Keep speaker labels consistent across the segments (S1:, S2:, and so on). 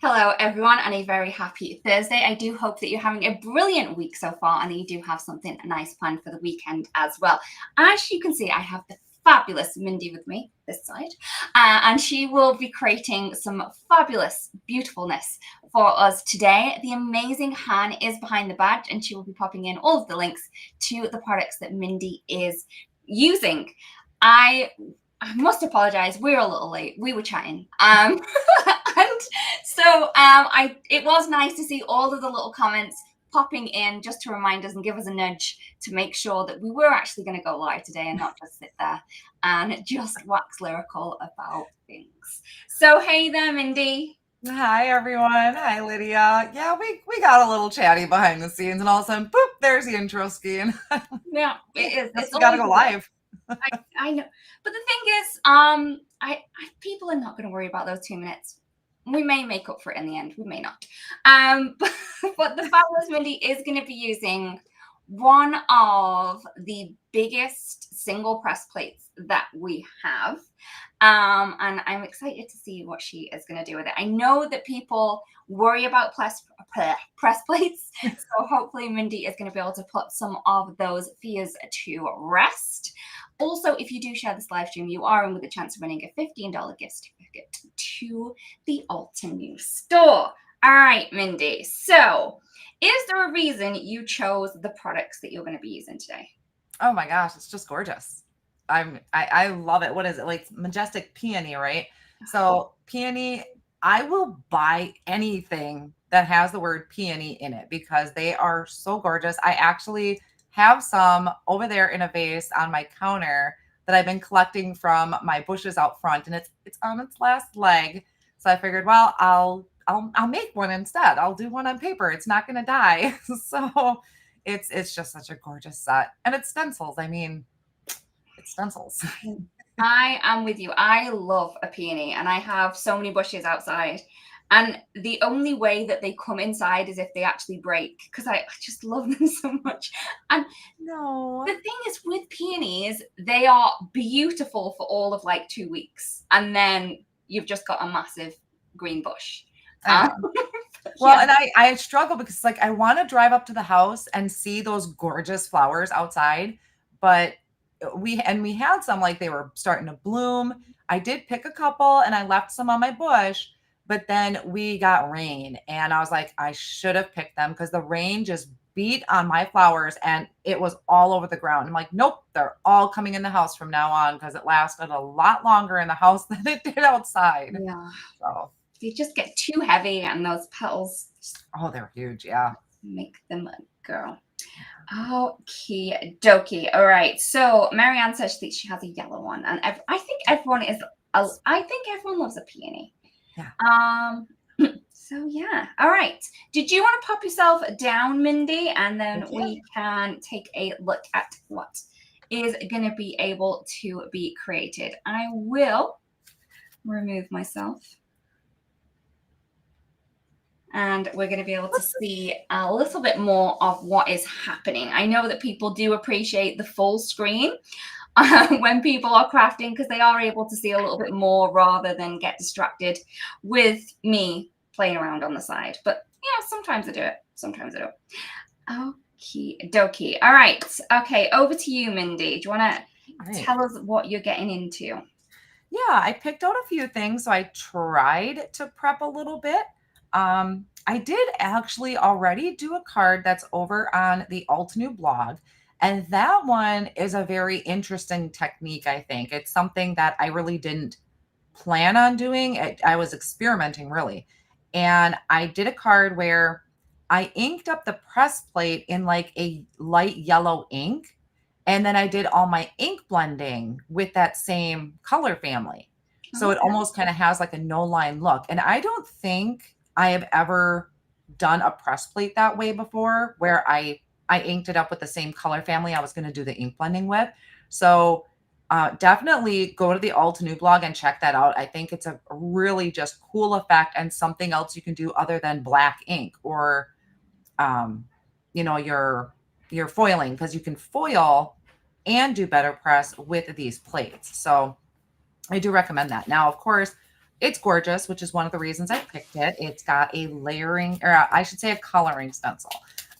S1: Hello, everyone, and a very happy Thursday. I do hope that you're having a brilliant week so far and that you do have something nice planned for the weekend as well. As you can see, I have the fabulous Mindy with me this side, and she will be creating some fabulous beautifulness for us today. The amazing Han is behind the badge, and she will be popping in all of the links to the products that Mindy is using. I must apologize. We're a little late. We were chatting. And so it was nice to see all of the little comments popping in just to remind us and give us a nudge to make sure that we were actually going to go live today and not just sit there and just wax lyrical about things. So hey there, Mindy.
S2: Hi everyone. Hi Lydia. Yeah, we got a little chatty behind the scenes and all of a sudden, boop, there's the intro ski.
S1: Yeah, it is.
S2: Guess
S1: It's
S2: we gotta
S1: always
S2: go live.
S1: I know. But the thing is, people are not going to worry about those 2 minutes. We may make up for it in the end. We may not. But the fabulous Mindy is going to be using one of the biggest single press plates that we have. And I'm excited to see what she is going to do with it. I know that people worry about press plates. So hopefully Mindy is going to be able to put some of those fears to rest. Also, if you do share this live stream, you are in with a chance of winning a $15 gift certificate to the Altenew store. All right, Mindy. So, is there a reason you chose the products that you're going to be using today?
S2: Oh my gosh, it's just gorgeous. I love it. What is it? Like majestic peony, right? So peony, I will buy anything that has the word peony in it because they are so gorgeous. I actually have some over there in a vase on my counter that I've been collecting from my bushes out front, and it's on its last leg. So I figured, well, I'll make one instead. I'll do one on paper. It's not going to die. So it's just such a gorgeous set, and it's stencils. I mean, it's stencils.
S1: I am with you. I love a peony, and I have so many bushes outside. And the only way that they come inside is if they actually break, because I just love them so much. And
S2: No.
S1: the thing is, with peonies, they are beautiful for all of like 2 weeks, and then you've just got a massive green bush.
S2: I know. Well, and I struggle because like I want to drive up to the house and see those gorgeous flowers outside, but we had some like they were starting to bloom. I did pick a couple and I left some on my bush, but then we got rain and I was like I should have picked them because the rain just beat on my flowers and it was all over the ground. I'm like, nope, they're all coming in the house from now on because it lasted a lot longer in the house than it did outside.
S1: Yeah.
S2: So
S1: They just get too heavy, and those petals
S2: oh, they're huge. Yeah.
S1: make them go. Okie dokie. All right. So Marianne says she has a yellow one, and I think everyone is. I think everyone loves a peony.
S2: Yeah.
S1: So yeah. All right. Did you want to pop yourself down, Mindy, and then we can take a look at what is going to be able to be created. I will remove myself. And we're going to be able to see a little bit more of what is happening. I know that people do appreciate the full screen when people are crafting because they are able to see a little bit more rather than get distracted with me playing around on the side. But yeah, sometimes I do it. Sometimes I don't. Okie dokie. All right. Okay, over to you, Mindy. Do you want to tell us what you're getting into?
S2: Yeah, I picked out a few things. So I tried to prep a little bit. I did actually already do a card that's over on the Altenew blog. And that one is a very interesting technique, I think. It's something that I really didn't plan on doing. I was experimenting really. And I did a card where I inked up the press plate in like a light yellow ink. And then I did all my ink blending with that same color family. So it almost kind of has like a no line look. And I don't think I have ever done a press plate that way before where I inked it up with the same color family I was going to do the ink blending with. So definitely go to the Altenew blog and check that out. I think it's a really just cool effect and something else you can do other than black ink or, your foiling, because you can foil and do better press with these plates. So I do recommend that. Now, of course, It's gorgeous, which is one of the reasons I picked it. It's got a layering, or I should say a coloring stencil.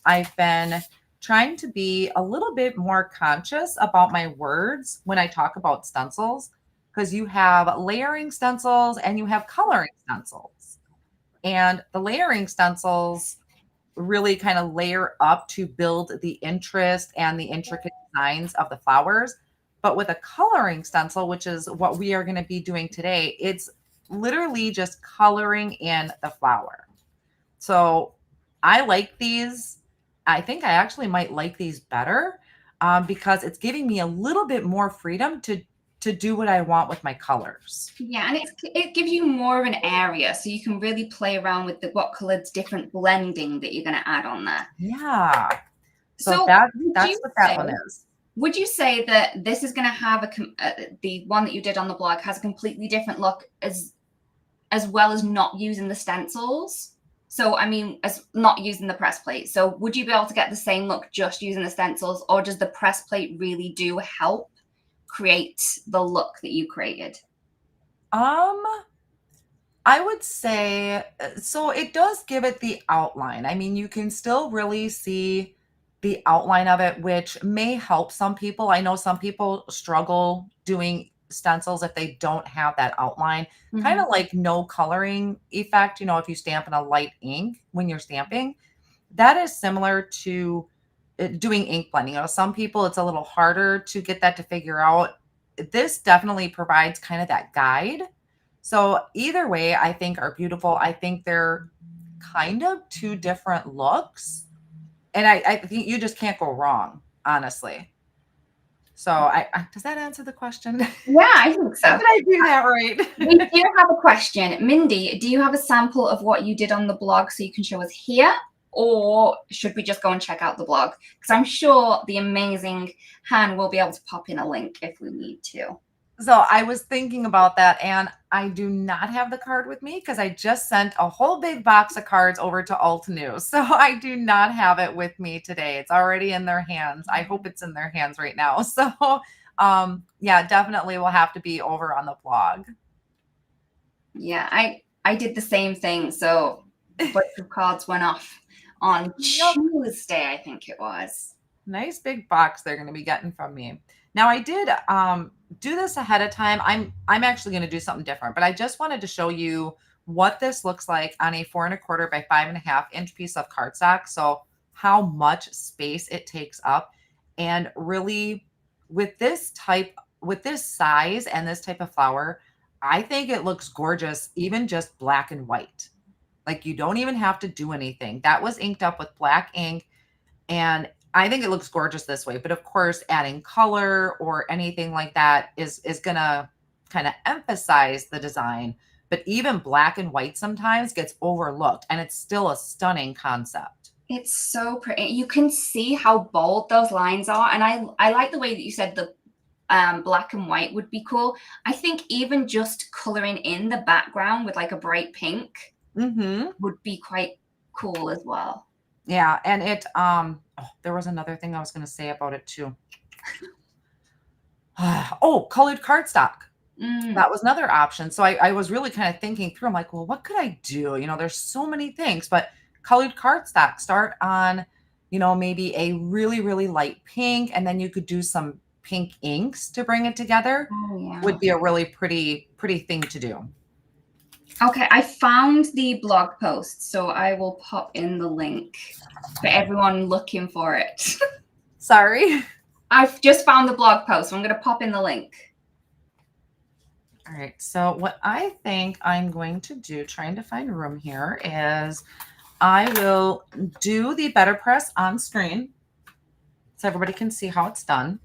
S2: I've been trying to be a little bit more conscious about my words when I talk about stencils, because you have layering stencils and you have coloring stencils. And the layering stencils really kind of layer up to build the interest and the intricate designs of the flowers. But with a coloring stencil, which is what we are going to be doing today, it's literally just coloring in the flower. So I like these. I think I actually might like these better because it's giving me a little bit more freedom to do what I want with my colors.
S1: Yeah, and it gives you more of an area, so you can really play around with what colors different blending that you're going to add on there.
S2: Yeah. So
S1: So
S2: that's what that one is.
S1: would you say that this is going to have the one that you did on the blog has a completely different look as well as not using the stencils? So, I mean, as not using the press plate. So would you be able to get the same look just using the stencils, or does the press plate really do help create the look that you created?
S2: I would say so it does give it the outline. I mean, you can still really see the outline of it, which may help some people. I know some people struggle doing stencils if they don't have that outline. Kind of like no coloring effect, if you stamp in a light ink when you're stamping. That is similar to doing ink blending. Some people it's a little harder to get that to figure out. This definitely provides kind of that guide. So either way, I think are beautiful. I think they're kind of two different looks. And I think you just can't go wrong, honestly. So does that answer the question?
S1: Yeah, I think so.
S2: Did I do that right?
S1: We do have a question. Mindy, do you have a sample of what you did on the blog so you can show us here? Or should we just go and check out the blog? Because I'm sure the amazing Han will be able to pop in a link if we need to.
S2: So I was thinking about that, and I do not have the card with me because I just sent a whole big box of cards over to Altenew. So I do not have it with me today. It's already in their hands. I hope it's in their hands right now. So yeah, definitely will have to be over on the blog.
S1: Yeah, I did the same thing. So a bunch of cards went off on Tuesday, I think it was.
S2: Nice big box they're going to be getting from me. Now I did do this ahead of time. I'm actually going to do something different, but I just wanted to show you what this looks like on a 4 1/4 by 5 1/2 inch piece of cardstock. So how much space it takes up, and really with this size and this type of flower, I think it looks gorgeous, even just black and white. Like you don't even have to do anything. That was inked up with black ink, and I think it looks gorgeous this way, but of course, adding color or anything like that is going to kind of emphasize the design. But even black and white sometimes gets overlooked, and it's still a stunning concept.
S1: It's so pretty. You can see how bold those lines are. And I like the way that you said the black and white would be cool. I think even just coloring in the background with like a bright pink would be quite cool as well.
S2: Yeah, and it there was another thing I was going to say about it too. Oh, colored cardstock. That was another option. So I was really kind of thinking through. I'm like, well, what could I do? There's so many things, but colored cardstock, start on, maybe a really, really light pink, and then you could do some pink inks to bring it together.
S1: Oh, yeah.
S2: Would be a really pretty thing to do.
S1: Okay, I found the blog post, so I will pop in the link for everyone looking for it.
S2: Sorry.
S1: I've just found the blog post, so I'm going to pop in the link.
S2: All right, so what I think I'm going to do, trying to find room here, is I will do the better press on screen so everybody can see how it's done.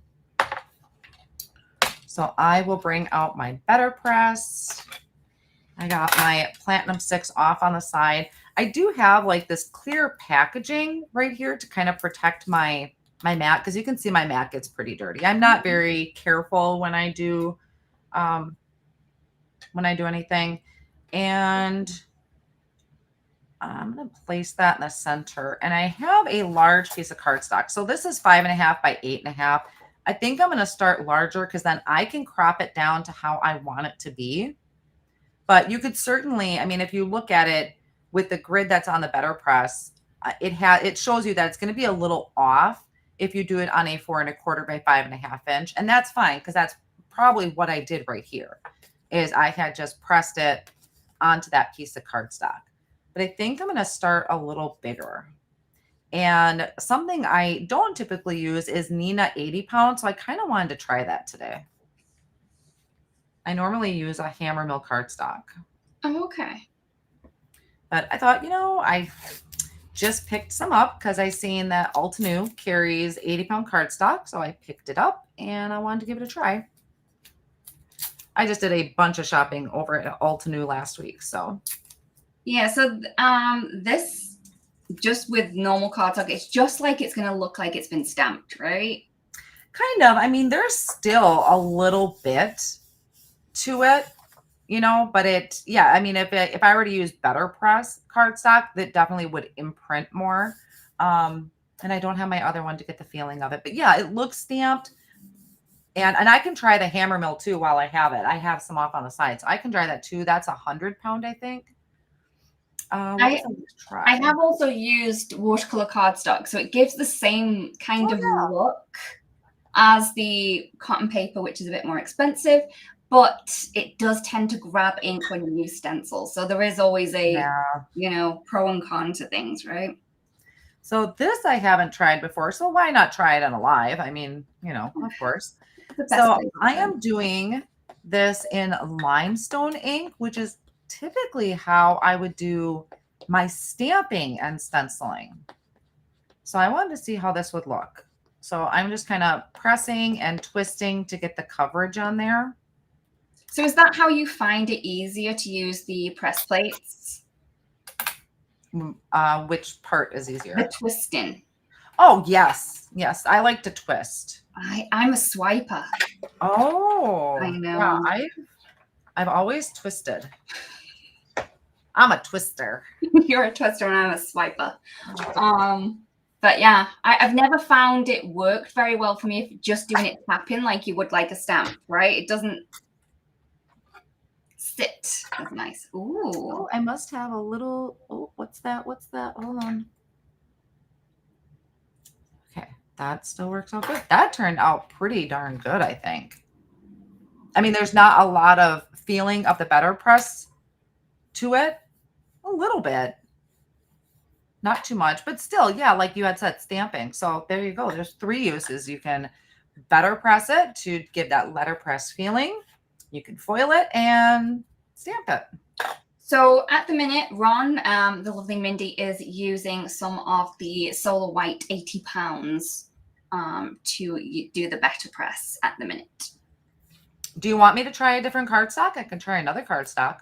S2: So I will bring out my better press. I got my platinum sticks off on the side. I do have like this clear packaging right here to kind of protect my mat, because you can see my mat gets pretty dirty. I'm not very careful when I do anything. And I'm going to place that in the center. And I have a large piece of cardstock. So this is 5 1/2 by 8 1/2. I think I'm going to start larger because then I can crop it down to how I want it to be. But you could certainly, I mean, if you look at it with the grid that's on the Better Press, it shows you that it's going to be a little off if you do it on a 4¼ by 5½ inch. And that's fine, because that's probably what I did right here, is I had just pressed it onto that piece of cardstock. But I think I'm going to start a little bigger. And something I don't typically use is Neenah 80 pound. So I kind of wanted to try that today. I normally use a Hammermill cardstock.
S1: Oh, okay.
S2: But I thought, I just picked some up because I seen that Altenew carries 80 pound cardstock. So I picked it up and I wanted to give it a try. I just did a bunch of shopping over at Altenew last week. So
S1: yeah, so this, just with normal cardstock, it's just like it's going to look like it's been stamped, right?
S2: Kind of. I mean, there's still a little bit to it, but I mean, if I were to use Better Press cardstock, that definitely would imprint more. And I don't have my other one to get the feeling of it, but yeah, it looks stamped. And I can try the Hammermill too while I have it. I have some off on the side, so I can try that too. That's 100 pound, I think.
S1: I have also used watercolor cardstock, so it gives the same kind of look as the cotton paper, which is a bit more expensive, but it does tend to grab ink when you use stencils. So there is always a, pro and con to things, right?
S2: So this I haven't tried before, so why not try it on a live? I mean, of course. So I am doing this in limestone ink, which is typically how I would do my stamping and stenciling. So I wanted to see how this would look. So I'm just kind of pressing and twisting to get the coverage on there.
S1: So is that how you find it easier to use the press plates?
S2: Which part is easier?
S1: The twisting.
S2: Oh, yes. Yes. I like to twist.
S1: I'm a swiper.
S2: Oh,
S1: I know.
S2: Yeah, I've always twisted. I'm a twister.
S1: You're a twister and I'm a swiper. But yeah, I've never found it worked very well for me if just doing it tapping like you would like a stamp, right? It doesn't sit as nice. Ooh.
S2: Oh, I must have a little, what's that? What's that? Hold on. Okay, that still works out good. That turned out pretty darn good, I think. I mean, there's not a lot of feeling of the Better Press to it. A little bit. Not too much, but still, yeah, like you had said, stamping. So there you go. There's 3 uses. You can Better Press it to give that letterpress feeling. You can foil it and stamp it.
S1: So at the minute, Ron, the lovely Mindy, is using some of the Solar White 80 pounds to do the Better Press at the minute.
S2: Do you want me to try a different cardstock? I can try another cardstock.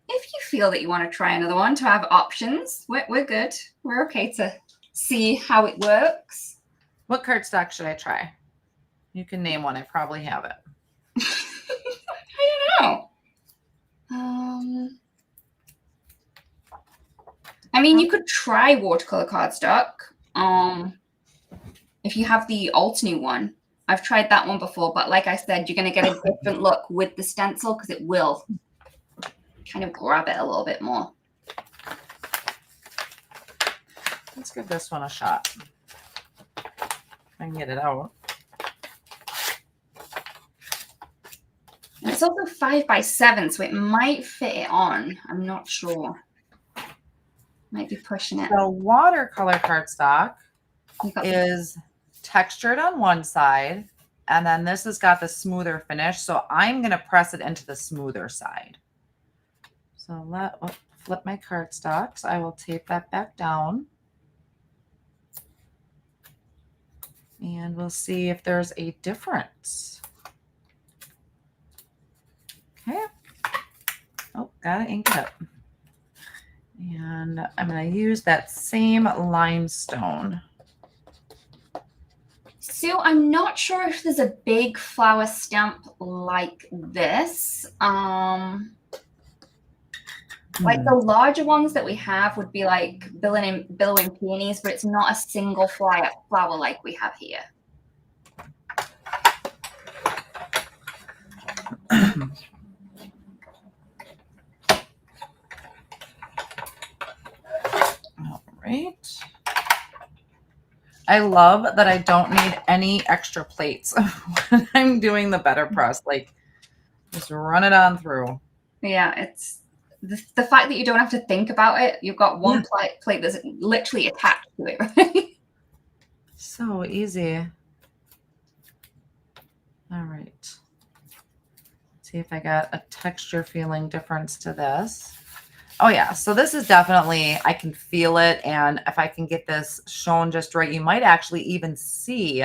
S1: If you feel that you want to try another one to have options, we're good. We're okay to see how it works.
S2: What cardstock should I try? You can name one. I probably have it.
S1: I don't know. I mean, you could try watercolor cardstock. If you have the Altenew one. I've tried that one before, but like I said, you're going to get a different look with the stencil because it will kind of grab it a little bit more.
S2: Let's give this one a shot. I can get it out.
S1: And it's also 5 by 7, so it might fit it on. I'm not sure. Might be pushing it.
S2: The watercolor cardstock is textured on one side, and then this has got the smoother finish. So I'm going to press it into the smoother side. So flip my cardstock. So I will tape that back down. And we'll see if there's a difference. Okay. Oh, gotta ink it up. And I'm going to use that same limestone.
S1: So I'm not sure if there's a big flower stamp like this. Like the larger ones that we have would be like billowing peonies, but it's not a single flower like we have here.
S2: right. I love that I don't need any extra plates when I'm doing the better press. Like, just run it on through.
S1: Yeah, it's the fact that you don't have to think about it. You've got one plate that's literally attached to it, right?
S2: So easy. All right. See if I got a texture feeling difference to this. Oh yeah, so this is definitely, I can feel it. And if I can get this shown just right, you might actually even see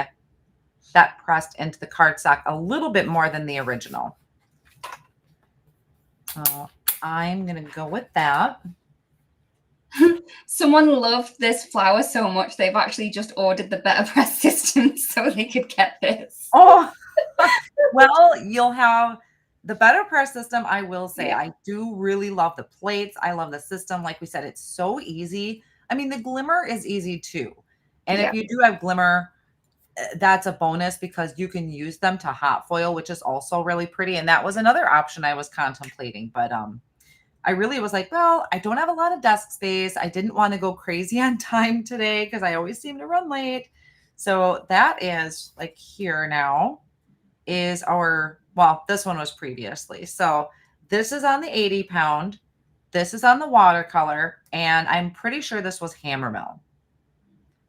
S2: that pressed into the cardstock a little bit more than the original. So I'm going to go with that.
S1: Someone loved this flower so much, they've actually just ordered the Better Press system so they could get this.
S2: Oh, well, you'll have the Better Press system. I will say,
S1: Yeah.
S2: I do really love the plates. I love the system. Like we said, it's so easy. I mean, the glimmer is easy too. And
S1: Yeah.
S2: if you do have glimmer, that's a bonus because you can use them to hot foil, which is also really pretty. And that was another option I was contemplating. But I really was like, well, I don't have a lot of desk space. I didn't want to go crazy on time today because I always seem to run late. So that is like here now is our, well, this one was previously. So this is on the 80 pound. This is on the watercolor. And I'm pretty sure this was Hammermill.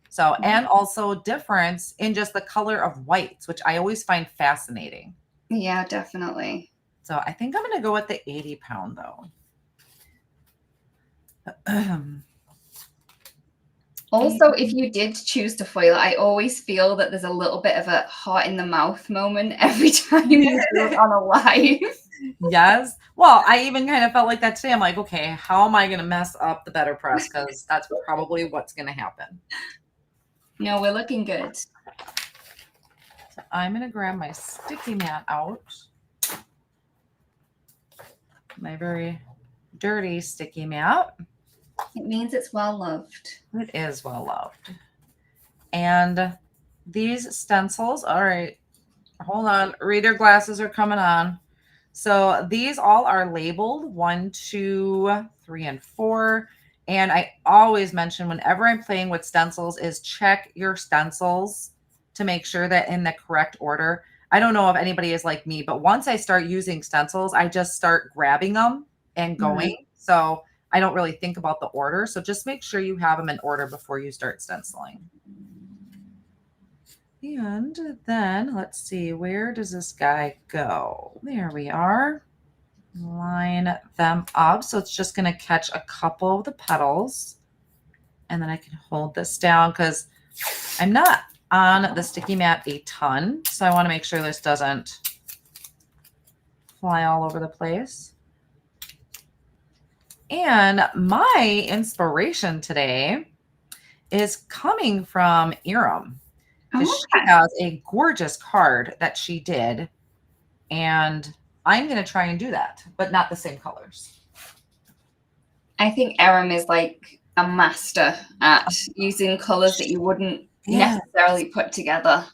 S2: So, and also difference in just the color of whites, which I always find fascinating.
S1: Yeah, definitely.
S2: So I think I'm going to go with the 80 pound though.
S1: Also, if you did choose to foil, I always feel that there's a little bit of a heart in the mouth moment every time you do it on a live.
S2: Yes. Well, I even kind of felt like that today. I'm like, okay, how am I going to mess up the Better Press? Because that's probably what's going to happen.
S1: No, we're looking good.
S2: So I'm going to grab my sticky mat out. My very dirty sticky mat.
S1: It means it's well loved.
S2: It is well loved. And these stencils, all right, hold on. Reader glasses are coming on. So these all are labeled 1, 2, 3, and 4. And I always mention whenever I'm playing with stencils is check your stencils to make sure that in the correct order. I don't know if anybody is like me, but once I start using stencils, I just start grabbing them and going. So I don't really think about the order. So just make sure you have them in order before you start stenciling. And then let's see, where does this guy go? There we are. Line them up. So it's just going to catch a couple of the petals. And then I can hold this down because I'm not on the sticky mat a ton. So I want to make sure this doesn't fly all over the place. And my inspiration today is coming from Iram. She has a gorgeous card that she did. And I'm going to try and do that, but not the same colors.
S1: I think Erin is like a master at using colors that you wouldn't necessarily put together.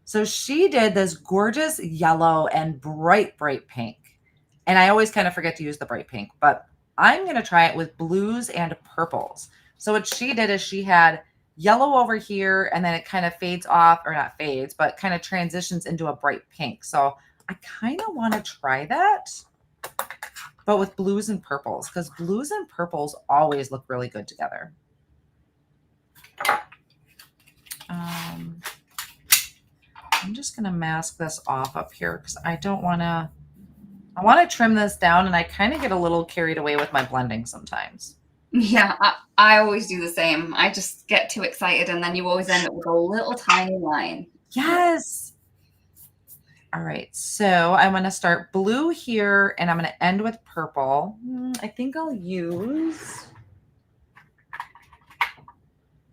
S2: So she did this gorgeous yellow and bright, bright pink. And I always kind of forget to use the bright pink, but I'm going to try it with blues and purples. So what she did is she had yellow over here, and then it kind of fades off, or not fades, but kind of transitions into a bright pink. So I kind of want to try that, but with blues and purples, because blues and purples always look really good together. I'm just going to mask this off up here because I don't want to, I want to trim this down, and I kind of get a little carried away with my blending sometimes.
S1: Yeah, I always do the same. I just get too excited, and then you always end up with a little tiny line.
S2: Yes. All right, so I'm going to start blue here, and I'm going to end with purple. I think I'll use...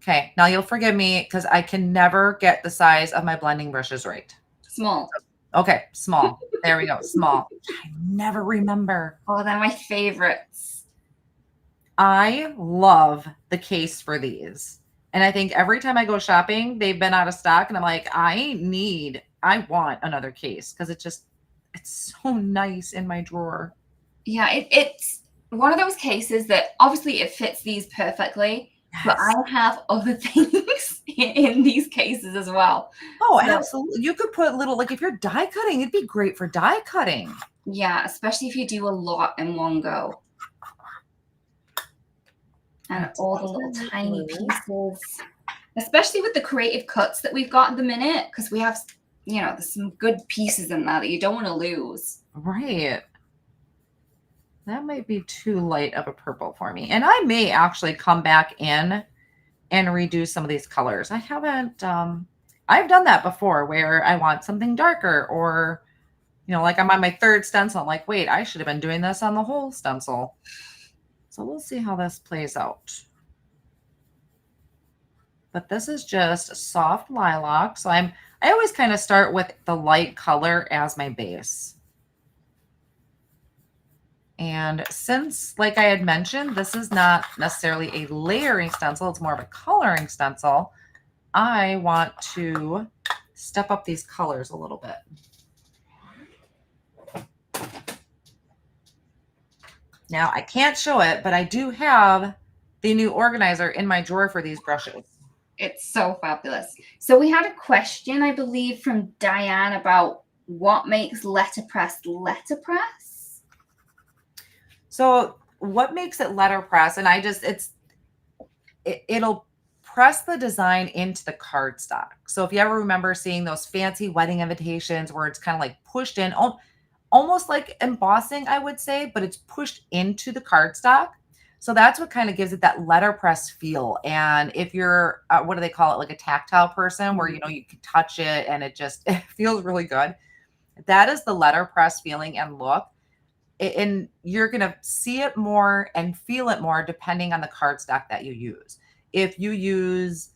S2: Okay, now you'll forgive me because I can never get the size of my blending brushes right.
S1: Small.
S2: Okay, small. There we go, small. I never remember.
S1: Oh, they're my favorites.
S2: I love the case for these. And I think every time I go shopping, they've been out of stock. And I'm like, I want another case because it's so nice in my drawer.
S1: Yeah, it's one of those cases that obviously it fits these perfectly, but
S2: Yes.
S1: I have other things in these cases as well.
S2: Oh,
S1: So
S2: absolutely. You could put little, like if you're die cutting, it'd be great for die cutting.
S1: yeah, especially if you do a lot in one go. And all the little tiny
S2: Absolutely.
S1: pieces, especially with the creative cuts that we've got at the minute, because we have, there's some good pieces in there that you don't want to lose.
S2: Right. That might be too light of a purple for me. And I may actually come back in and redo some of these colors. I haven't, I've done that before where I want something darker or, like I'm on my third stencil. I'm like, wait, I should have been doing this on the whole stencil. So we'll see how this plays out. But this is just soft lilac. So I always kind of start with the light color as my base. And since, like I had mentioned, this is not necessarily a layering stencil, it's more of a coloring stencil, I want to step up these colors a little bit. Now, I can't show it, but I do have the new organizer in my drawer for these brushes.
S1: It's so fabulous. So we had a question, I believe, from Diane about what makes letterpress letterpress.
S2: So what makes it letterpress? And it'll press the design into the cardstock. So if you ever remember seeing those fancy wedding invitations where it's kind of like pushed in, almost like embossing, I would say, but it's pushed into the cardstock. So that's what kind of gives it that letterpress feel. And if you're, what do they call it? Like a tactile person where, you can touch it and it feels really good. That is the letterpress feeling and look. And you're going to see it more and feel it more depending on the cardstock that you use. If you use,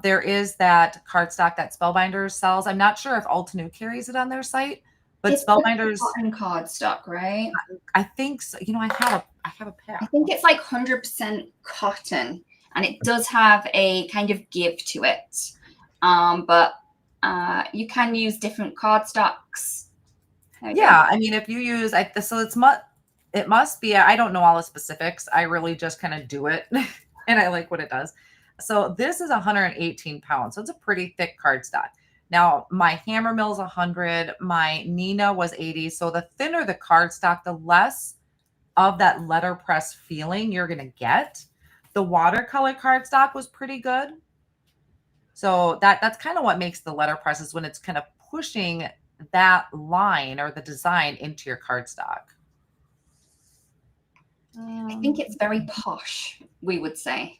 S2: there is that cardstock that Spellbinders sells. I'm not sure if Altenew carries it on their site, but
S1: it's
S2: Spellbinders
S1: cotton cardstock, right?
S2: I think so. I have a pair.
S1: I think it's like 100% cotton, and it does have a kind of give to it. But you can use different cardstocks.
S2: Yeah, I mean, if you use, so it must be. I don't know all the specifics. I really just kind of do it, and I like what it does. So this is 118 pounds, so it's a pretty thick cardstock. Now my Hammer Mill is 100, my Nina was 80. So the thinner the cardstock, the less of that letterpress feeling you're gonna get. The watercolor cardstock was pretty good. So that's kind of what makes the letterpress is when it's kind of pushing that line or the design into your cardstock.
S1: I think it's very posh, we would say.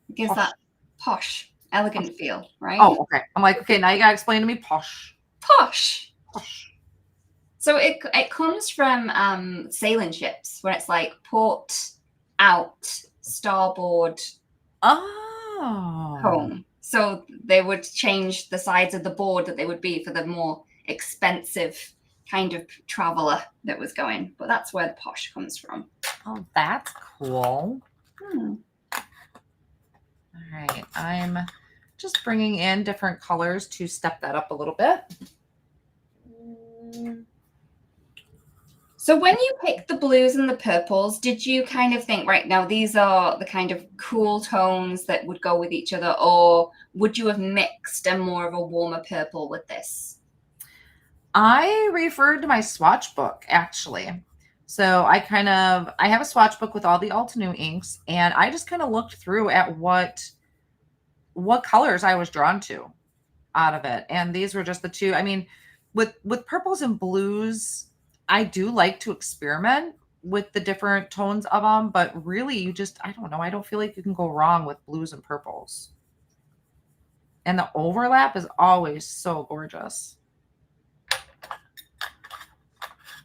S1: It gives that posh, elegant feel, right?
S2: Oh, okay. I'm like, okay, now you gotta explain to me posh.
S1: Posh. So it comes from sailing ships where it's like port, out, starboard, home. So they would change the sides of the board that they would be for the more expensive kind of traveler that was going. But that's where the posh comes from.
S2: Oh, that's cool. All right. I'm just bringing in different colors to step that up a little bit.
S1: So when you picked the blues and the purples, did you kind of think, right, now these are the kind of cool tones that would go with each other, or would you have mixed a more of a warmer purple with this?
S2: I referred to my swatch book, actually. So I have a swatch book with all the Altenew inks, and I just kind of looked through at what colors I was drawn to out of it. And these were just the two. I mean, with purples and blues, I do like to experiment with the different tones of them, but really I don't know. I don't feel like you can go wrong with blues and purples. And the overlap is always so gorgeous.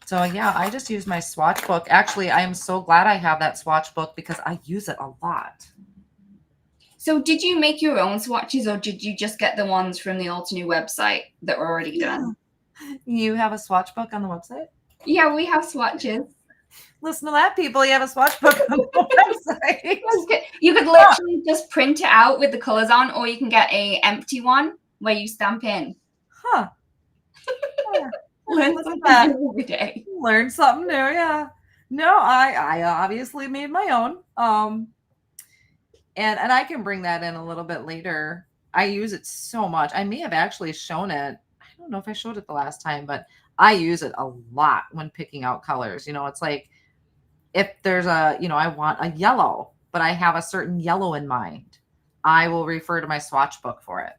S2: So yeah, I just use my swatch book. Actually, I am so glad I have that swatch book because I use it a lot.
S1: So did you make your own swatches, or did you just get the ones from the Altenew website that were already done?
S2: You have a swatch book on the website?
S1: Yeah, we have swatches.
S2: Listen to that, people. You have a swatch book on the website.
S1: You could literally just print it out with the colors on, or you can get a empty one where you stamp in.
S2: Huh.
S1: Learn something new every day.
S2: Learn something new, yeah. No, I obviously made my own. And I can bring that in a little bit later. I use it so much. I may have actually shown it. I don't know if I showed it the last time, but I use it a lot when picking out colors. It's like if there's I want a yellow, but I have a certain yellow in mind, I will refer to my swatch book for it.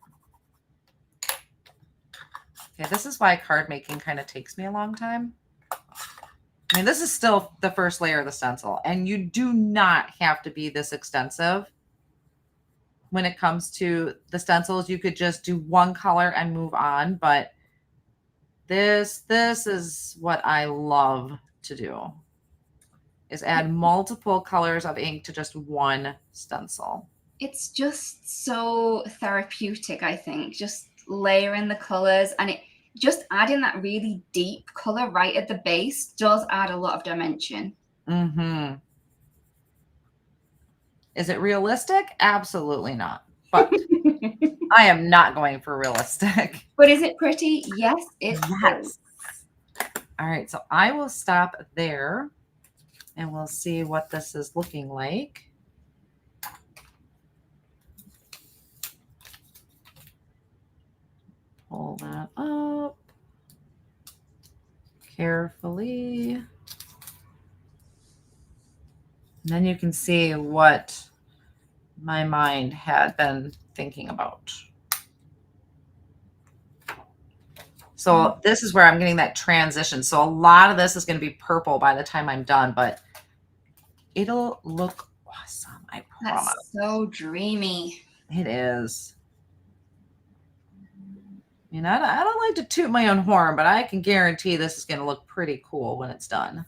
S2: Okay, this is why card making kind of takes me a long time. I mean, this is still the first layer of the stencil, and you do not have to be this extensive. When it comes to the stencils, you could just do one color and move on, but this is what I love to do, is add multiple colors of ink to just one stencil.
S1: It's just so therapeutic, I think, just layering the colors, and it just adding that really deep color right at the base does add a lot of dimension.
S2: Mm-hmm. Is it realistic? Absolutely not. But I am not going for realistic.
S1: But is it pretty? Yes, it is.
S2: All right, so I will stop there and we'll see what this is looking like. Pull that up carefully. And then you can see what my mind had been thinking about. So this is where I'm getting that transition. So a lot of this is going to be purple by the time I'm done, but it'll look awesome. I promise.
S1: That's so dreamy.
S2: It is. I don't like to toot my own horn, but I can guarantee this is going to look pretty cool when it's done.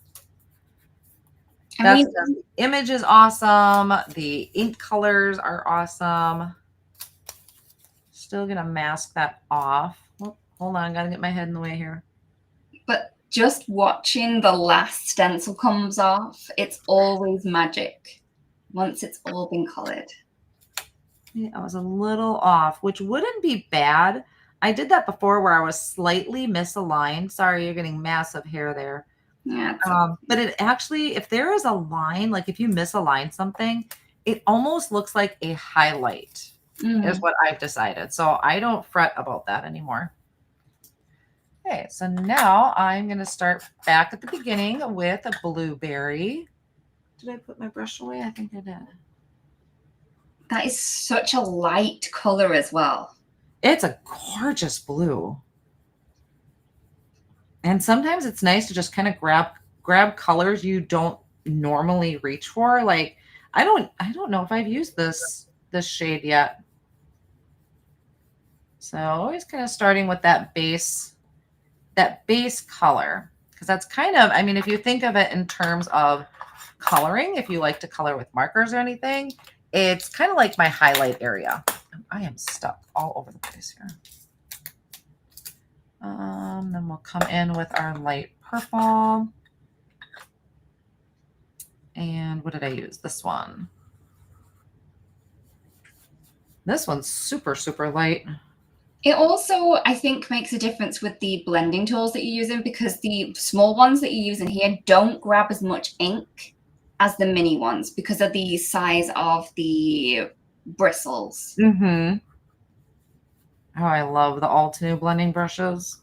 S2: The image is awesome. The ink colors are awesome. Still going to mask that off. Oh, hold on. Got to get my head in the way here.
S1: But just watching the last stencil comes off, it's always magic once it's all been colored.
S2: I was a little off, which wouldn't be bad. I did that before where I was slightly misaligned. Sorry, you're getting massive hair there.
S1: Yeah.
S2: But it actually, if there is a line, like if you misalign something, it almost looks like a highlight is what I've decided. So I don't fret about that anymore. Okay, so now I'm going to start back at the beginning with a blueberry. Did I put my brush away? I think I did.
S1: That is such a light color as well.
S2: It's a gorgeous blue. And sometimes it's nice to just kind of grab colors you don't normally reach for. Like I don't know if I've used this shade yet. So always kind of starting with that base color, because that's kind of, I mean, if you think of it in terms of coloring, if you like to color with markers or anything, it's kind of like my highlight area. I am stuck all over the place here. Then we'll come in with our light purple. And what did I use? This one. This one's super, super light.
S1: It also, I think, makes a difference with the blending tools that you're using, because the small ones that you're using here don't grab as much ink as the mini ones because of the size of the bristles.
S2: Mm-hmm. Oh, I love the Altenew blending brushes.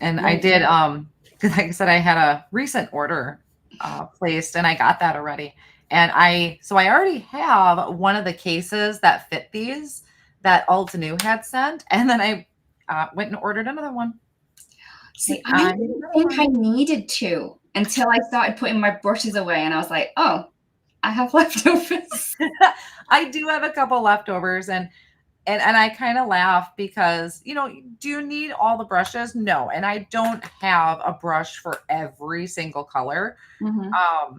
S2: And I did, like I said, I had a recent order placed and I got that already. And so I already have one of the cases that fit these that Altenew had sent. And then I went and ordered another one.
S1: See, I didn't think I needed to until I started putting my brushes away. And I was like, oh, I have leftovers.
S2: I do have a couple leftovers. And I kind of laugh because, do you need all the brushes? No. And I don't have a brush for every single color.
S1: Mm-hmm.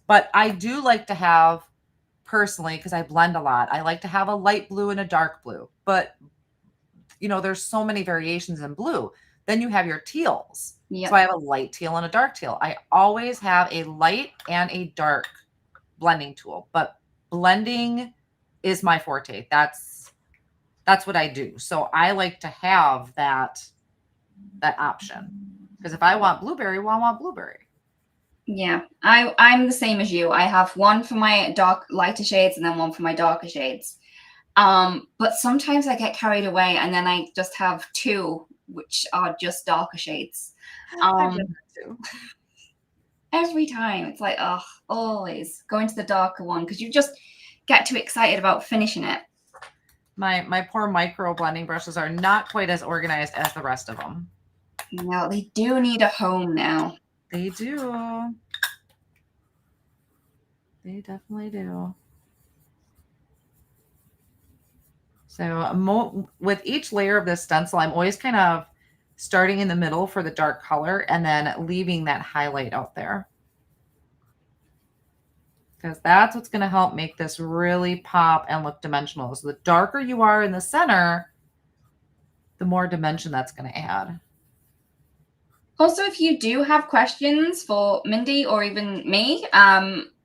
S2: But I do like to have, personally, because I blend a lot, I like to have a light blue and a dark blue. But, there's so many variations in blue. Then you have your teals. Yep. So I have a light teal and a dark teal. I always have a light and a dark blending tool. But blending is my forte. That's what I do. So I like to have that option. Because if I want blueberry, well, I want blueberry.
S1: Yeah, I'm the same as you. I have one for my dark lighter shades and then one for my darker shades. But sometimes I get carried away and then I just have two which are just darker shades.
S2: I've done
S1: Um,
S2: that too.
S1: every time it's like, oh, always going to the darker one because you just get too excited about finishing it.
S2: My poor micro blending brushes are not quite as organized as the rest of them.
S1: No, they do need a home now.
S2: They do. They definitely do. So with each layer of this stencil, I'm always kind of starting in the middle for the dark color and then leaving that highlight out there. Because that's what's going to help make this really pop and look dimensional. So the darker you are in the center, the more dimension that's going to add.
S1: Also, if you do have questions for Mindy or even me,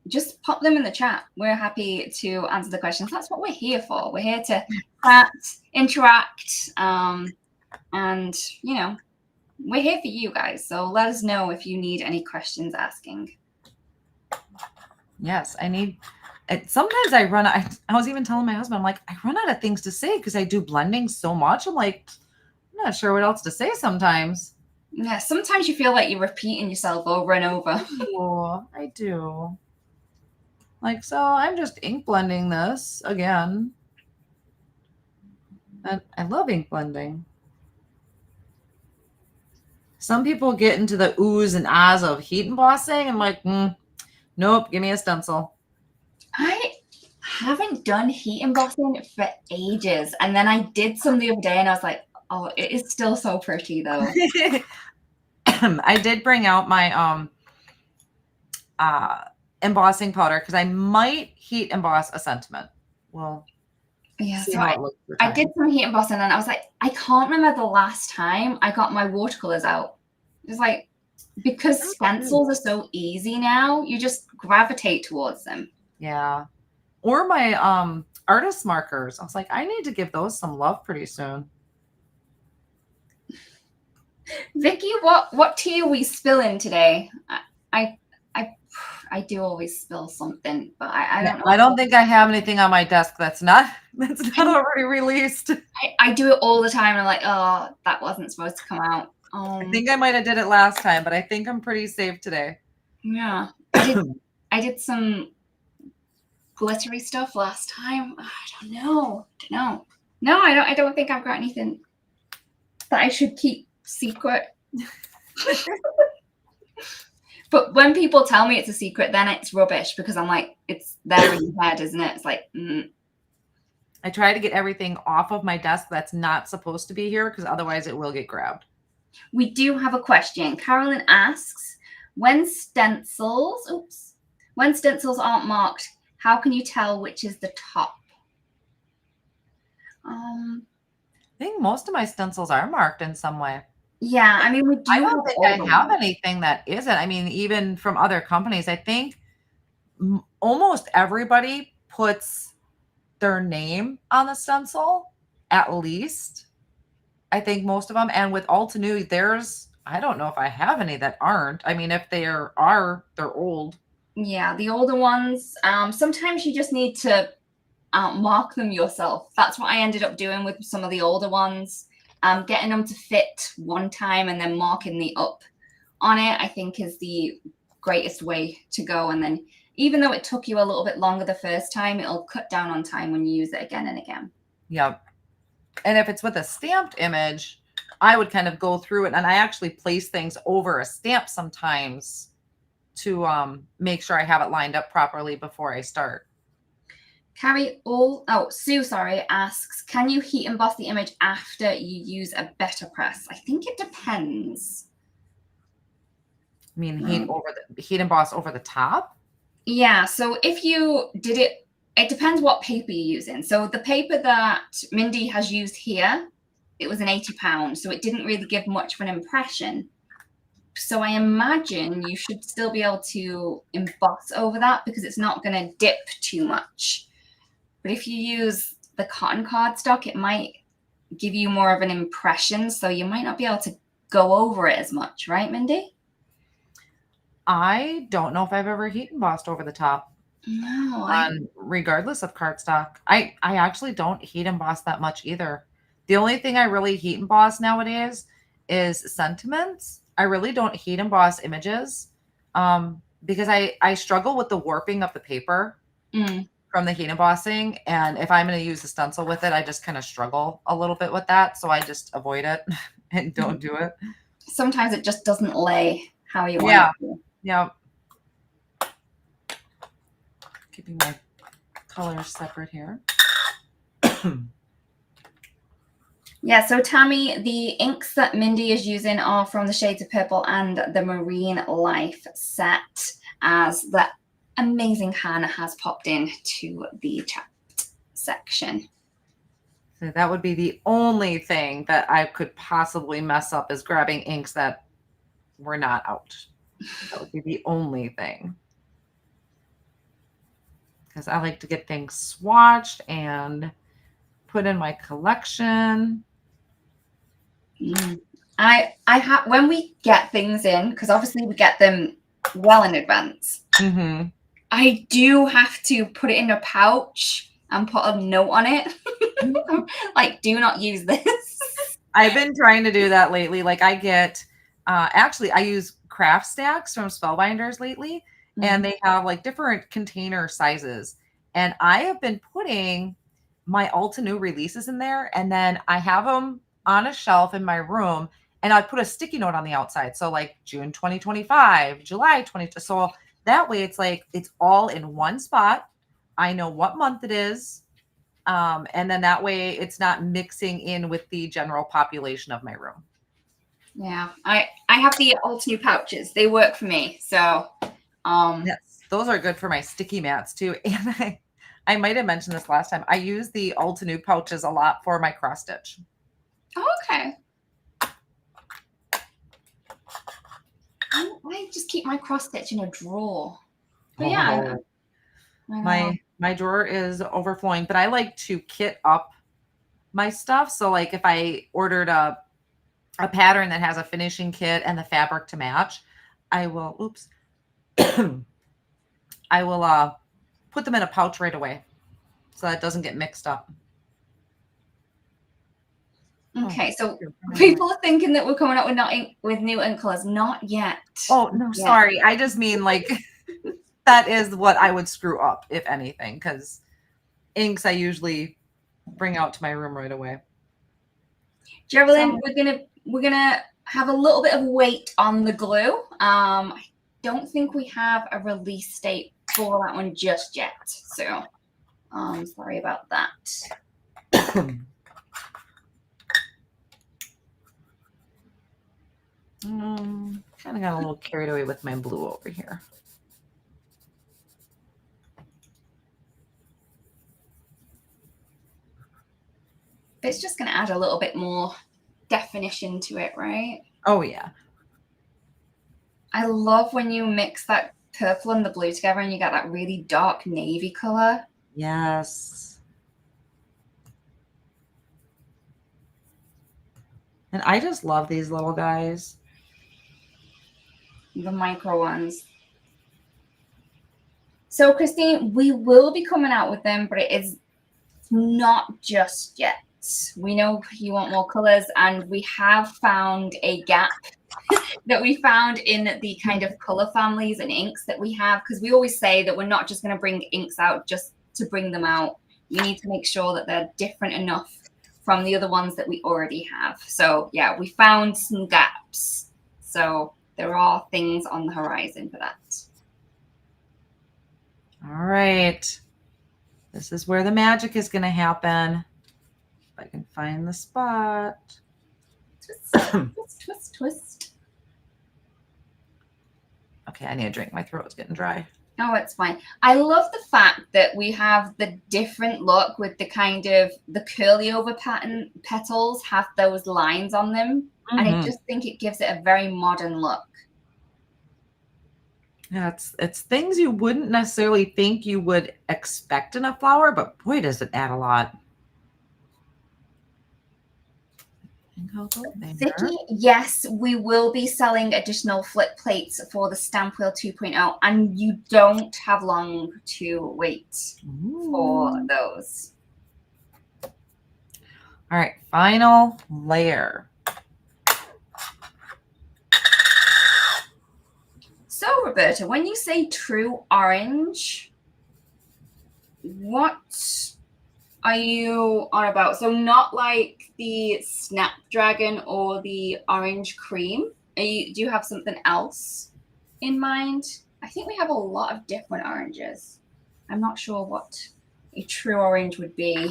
S1: just pop them in the chat. We're happy to answer the questions. That's what we're here for. We're here to chat, interact, and, you know, we're here for you guys. So let us know if you need any questions asking.
S2: Yes, I need it. Sometimes I run. I was even telling my husband, I'm like, I run out of things to say because I do blending so much. I'm like, I'm not sure what else to say sometimes.
S1: Yeah, sometimes you feel like you're repeating yourself over and over.
S2: Oh, I do. Like, so I'm just ink blending this again. And I love ink blending. Some people get into the oohs and ahs of heat embossing. I'm like, nope, give me a stencil.
S1: I haven't done heat embossing for ages. And then I did some the other day and I was like, oh, it is still so pretty though.
S2: I did bring out my embossing powder because I might heat emboss a sentiment. Well,
S1: Yeah,
S2: see
S1: so
S2: how it looks for
S1: I
S2: time.
S1: did some heat embossing and I was like, I can't remember the last time I got my watercolors out. It was like, because stencils are so easy now, you just gravitate towards them.
S2: Yeah. Or my artist markers. I was like, I need to give those some love pretty soon.
S1: Vicky, what tea are we spilling today? I do always spill something, but I don't know.
S2: I don't think I have anything on my desk that's not already released.
S1: I do it all the time. And I'm like, oh, that wasn't supposed to come out.
S2: I think I might have did it last time, but I think I'm pretty safe today.
S1: Yeah, I did some glittery stuff last time. I don't know. No, I don't think I've got anything that I should keep secret. But when people tell me it's a secret, then it's rubbish because I'm like, it's there in your head, isn't it? It's like,
S2: I try to get everything off of my desk that's not supposed to be here because otherwise it will get grabbed.
S1: We do have a question. Carolyn asks, when stencils aren't marked, how can you tell which is the top?
S2: I think most of my stencils are marked in some way.
S1: Yeah, I mean, we do.
S2: I don't think I have anything that isn't. I mean, even from other companies, I think almost everybody puts their name on the stencil, at least. I think most of them. And with Altenew, I don't know if I have any that aren't. I mean, if they are, they're old.
S1: Yeah, the older ones. Sometimes you just need to mark them yourself. That's what I ended up doing with some of the older ones. Getting them to fit one time and then marking the up on it, I think is the greatest way to go. And then even though it took you a little bit longer the first time, it'll cut down on time when you use it again and again.
S2: Yep. And if it's with a stamped image, I would kind of go through it, and I actually place things over a stamp sometimes to make sure I have it lined up properly before I start.
S1: Sue, asks, can you heat emboss the image after you use a better press? I think it depends.
S2: I mean, heat emboss over the top?
S1: Yeah, so if you did it depends what paper you're using. So the paper that Mindy has used here, it was an 80 pound, so it didn't really give much of an impression. So I imagine you should still be able to emboss over that because it's not going to dip too much. But if you use the cotton cardstock, it might give you more of an impression, so you might not be able to go over it as much, right, Mindy?
S2: I don't know if I've ever heat embossed over the top
S1: No,
S2: on regardless of cardstock. I actually don't heat emboss that much either. The only thing I really heat emboss nowadays is sentiments. I really don't heat emboss images because I struggle with the warping of the paper
S1: mm.
S2: from the heat embossing. And if I'm going to use the stencil with it, I just kind of struggle a little bit with that. So I just avoid it and don't do it.
S1: Sometimes it just doesn't lay how you want it
S2: Yeah.
S1: to.
S2: Yeah. Keeping my colors separate here.
S1: Yeah, so Tammy, the inks that Mindy is using are from the shades of purple and the Marine Life set, as the amazing Hannah has popped in to the chat section.
S2: So that would be the only thing that I could possibly mess up, is grabbing inks that were not out. That would be the only thing. Because I like to get things swatched and put in my collection.
S1: I have, when we get things in, because obviously we get them well in advance, I do have to put it in a pouch and put a note on it. Like, do not use this.
S2: I've been trying to do that lately. Like I get, actually I use craft stacks from Spellbinders lately, and they have like different container sizes. And I have been putting my Altenew releases in there, and then I have them on a shelf in my room, and I put a sticky note on the outside. So like June 2025, July 20. So that way it's like, it's all in one spot. I know what month it is. And then that way it's not mixing in with the general population of my room.
S1: Yeah, I have the Altenew pouches. They work for me. So
S2: yes, those are good for my sticky mats too. And I might have mentioned this last time. I use the Altenew pouches a lot for my cross stitch.
S1: Okay. I just keep my cross stitch in a drawer. But yeah,
S2: my drawer is overflowing, but I like to kit up my stuff. So like if I ordered a pattern that has a finishing kit and the fabric to match, I will, I will put them in a pouch right away so that it doesn't get mixed up.
S1: Okay, so people are thinking that we're coming up with new ink colors. Not yet.
S2: Oh no, sorry. I just mean like that is what I would screw up, if anything, because inks I usually bring out to my room right away.
S1: Geraldine, we're gonna have a little bit of weight on the glue. I don't think we have a release date for that one just yet. So sorry about that.
S2: Kind of got a little carried away with my blue over here.
S1: It's just going to add a little bit more definition to it, right?
S2: Oh, yeah.
S1: I love when you mix that purple and the blue together and you get that really dark navy color.
S2: Yes. And I just love these little guys.
S1: The micro ones. So, Christine, we will be coming out with them, but it is not just yet. We know you want more colors, and we have found a gap that we found in the kind of color families and inks that we have, because we always say that we're not just going to bring inks out just to bring them out. We need to make sure that they're different enough from the other ones that we already have. So yeah, we found some gaps. So there are things on the horizon for that.
S2: All right. This is where the magic is going to happen. If I can find the spot.
S1: Twist, twist, twist.
S2: Okay, I need a drink. My throat's getting dry.
S1: Oh, it's fine. I love the fact that we have the different look with the kind of the curly over pattern petals have those lines on them. And I just think it gives it a very modern look.
S2: Yeah, it's things you wouldn't necessarily think you would expect in a flower, but boy, does it add a lot. think I'll go there.
S1: Vicky, yes, we will be selling additional flip plates for the Stamp Wheel 2.0, and you don't have long to wait for those.
S2: All right, final layer.
S1: So, Roberta, when you say true orange, what are you on about? So not like the Snapdragon or the orange cream. Do you have something else in mind? I think we have a lot of different oranges. I'm not sure what a true orange would be.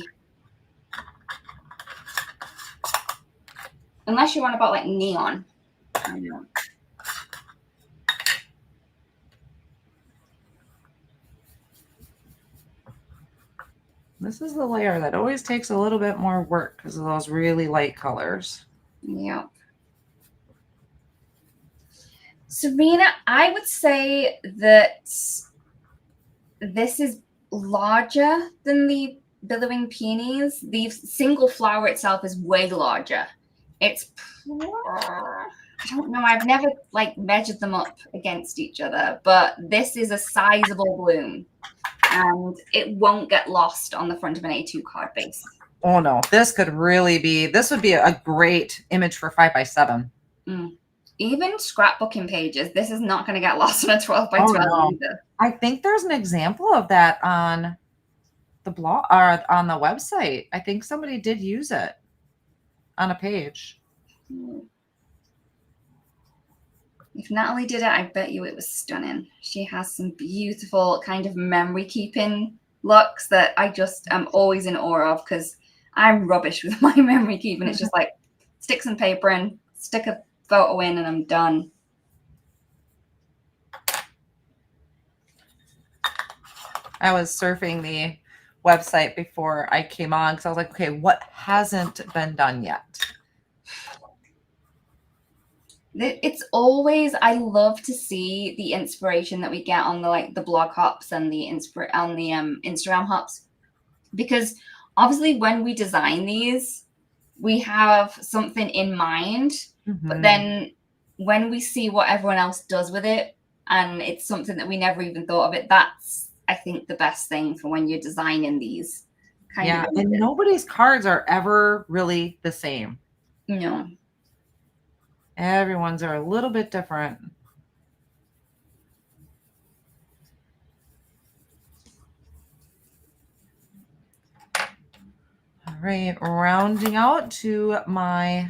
S1: Unless you're on about like neon. I don't know.
S2: This is the layer that always takes a little bit more work because of those really light colors.
S1: Yeah. Serena, I would say that this is larger than the billowing peonies. The single flower itself is way larger. It's, I don't know, I've never like measured them up against each other, but this is a sizable bloom and it won't get lost on the front of an A2 card base.
S2: Oh no, this would be a great image for 5x7.
S1: Even scrapbooking pages, this is not going to get lost on a 12x12 either.
S2: I think there's an example of that on the blog or on the website. I think somebody did use it on a page.
S1: If Natalie did it, I bet you it was stunning. She has some beautiful kind of memory keeping looks that I just am always in awe of because I'm rubbish with my memory keeping. It's just like stick some paper in, stick a photo in, and I'm done.
S2: I was surfing the website before I came on because I was like, okay, what hasn't been done yet?
S1: It's always, I love to see the inspiration that we get on the blog hops and the Instagram hops, because obviously when we design these, we have something in mind, but then when we see what everyone else does with it and it's something that we never even thought of it, that's, I think, the best thing for when you're designing these kind of images.
S2: And nobody's cards are ever really the same.
S1: No.
S2: Everyone's are a little bit different. All right, rounding out to my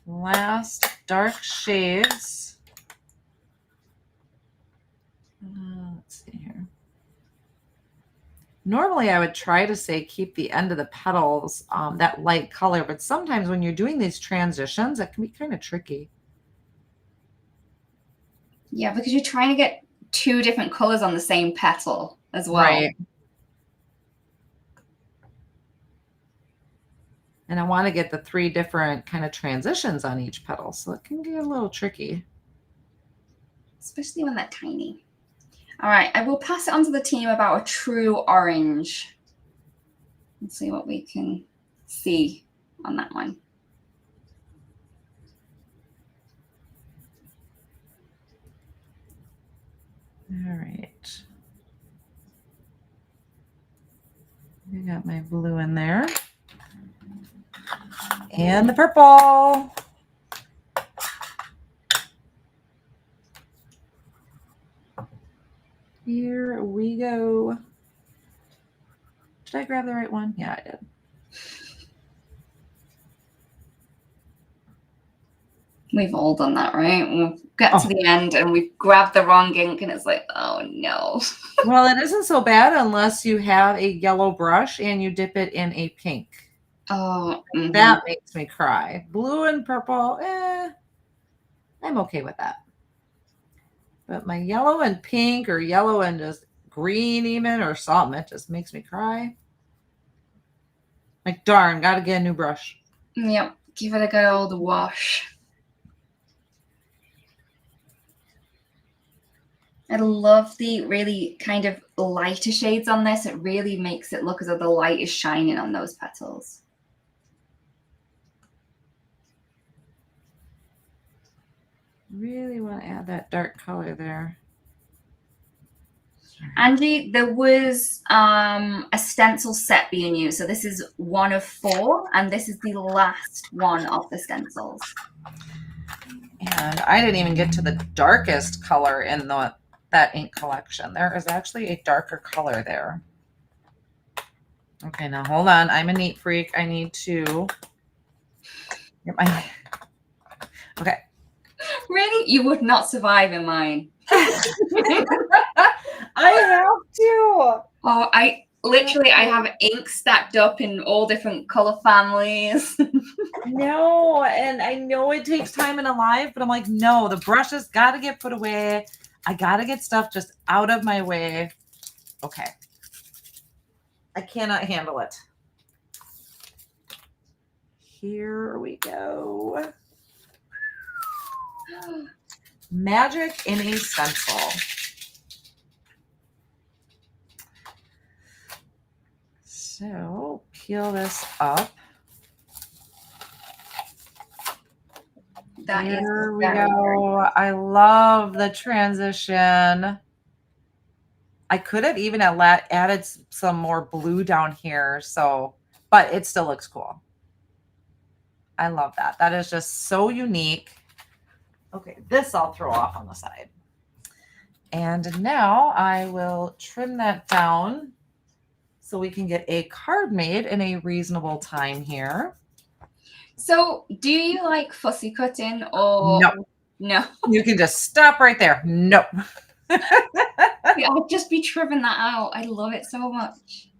S2: last dark shades. Let's see here. Normally, I would try to say keep the end of the petals that light color, but sometimes when you're doing these transitions, that can be kind of tricky.
S1: Yeah, because you're trying to get two different colors on the same petal as well.
S2: Right. And I want to get the 3 different kind of transitions on each petal, so it can get a little tricky.
S1: Especially when they're tiny. All right, I will pass it on to the team about a true orange. Let's see what we can see on that one.
S2: All right. I got my blue in there. And the purple. Here we go. Did I grab the right one? Yeah, I did.
S1: We've all done that, right? We've got to the end and we've grabbed the wrong ink and it's like, oh no.
S2: Well, it isn't so bad unless you have a yellow brush and you dip it in a pink.
S1: Oh,
S2: that makes me cry. Blue and purple, I'm okay with that. But my yellow and pink or yellow and just green even or something, it just makes me cry. Like, darn, got to get a new brush.
S1: Yep, give it a good old wash. I love the really kind of lighter shades on this. It really makes it look as though the light is shining on those petals.
S2: Really want to add that dark color there.
S1: Angie, there was a stencil set being used. So this is one of 4, and this is the last one of the stencils.
S2: And I didn't even get to the darkest color in that ink collection. There is actually a darker color there. Okay, now hold on. I'm a neat freak. I need to get my... Okay.
S1: Really? You would not survive in mine.
S2: I have to.
S1: Oh, I have ink stacked up in all different color families.
S2: No, and I know it takes time in a life, but I'm like, no, the brushes got to get put away. I got to get stuff just out of my way. Okay. I cannot handle it. Here we go. Magic in a stencil. So peel this up. There we go. I love the transition. I could have even added some more blue down here, but it still looks cool. I love that. That is just so unique. Okay, this I'll throw off on the side. And now I will trim that down so we can get a card made in a reasonable time here.
S1: So do you like fussy cutting or no?
S2: You can just stop right there. No.
S1: I'll just be trimming that out. I love it so much.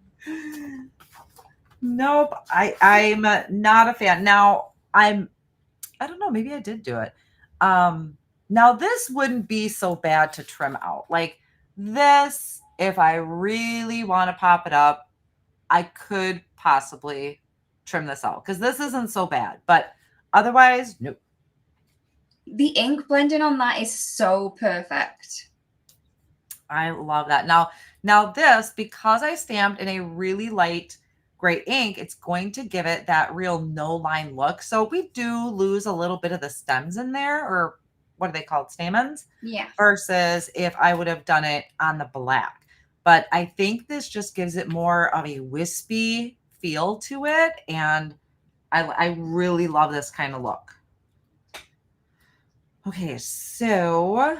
S2: Nope. I'm not a fan. Now I don't know, maybe I did do it. Now this wouldn't be so bad to trim out. Like this, if I really want to pop it up, I could possibly trim this out because this isn't so bad, but otherwise, nope.
S1: The ink blending on that is so perfect.
S2: I love that. Now this, because I stamped in a really light gray ink, it's going to give it that real no line look. So we do lose a little bit of the stems in there, or what are they called? Stamens?
S1: Yeah.
S2: Versus if I would have done it on the black. But I think this just gives it more of a wispy feel to it. And I really love this kind of look. Okay, so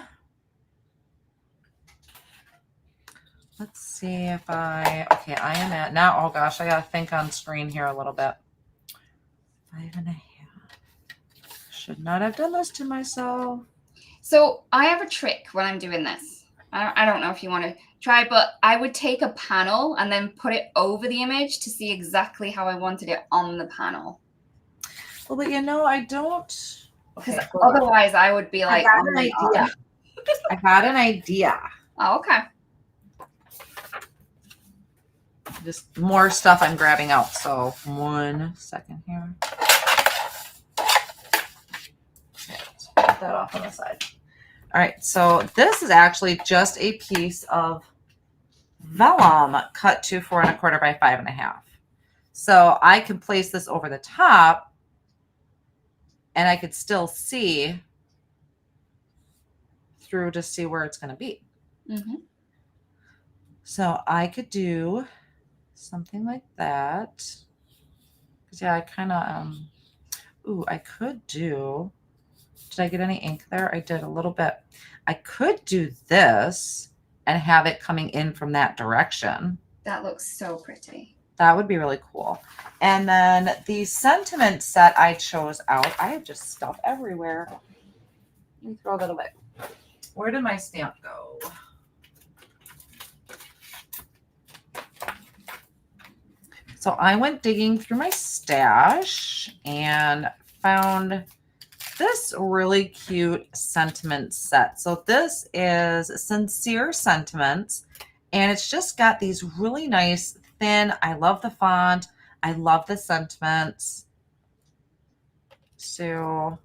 S2: let's see if okay, I am at now. Oh gosh, I got to think on screen here a little bit. 5.5. Should not have done this to myself.
S1: So I have a trick when I'm doing this. I don't know if you want to try, but I would take a panel and then put it over the image to see exactly how I wanted it on the panel.
S2: Well, but you know, I don't.
S1: Because otherwise I would be like,
S2: I got an idea. I got an idea.
S1: Oh, okay.
S2: Just more stuff I'm grabbing out. So 1 second here. Okay, let's put that off on the side. All right, so this is actually just a piece of vellum cut to 4 1/4 by 5 1/2. So I can place this over the top and I could still see through to see where it's going to be.
S1: Mm-hmm.
S2: So I could do something like that. Because yeah, I kind of, I could do, did I get any ink there? I did a little bit. I could do this and have it coming in from that direction.
S1: That looks so pretty.
S2: That would be really cool. And then the sentiment set I chose out, I have just stuff everywhere. Let me throw that away. Where did my stamp go? So I went digging through my stash and found this really cute sentiment set. So this is Sincere Sentiments, and it's just got these really nice thin, I love the font, I love the sentiments. So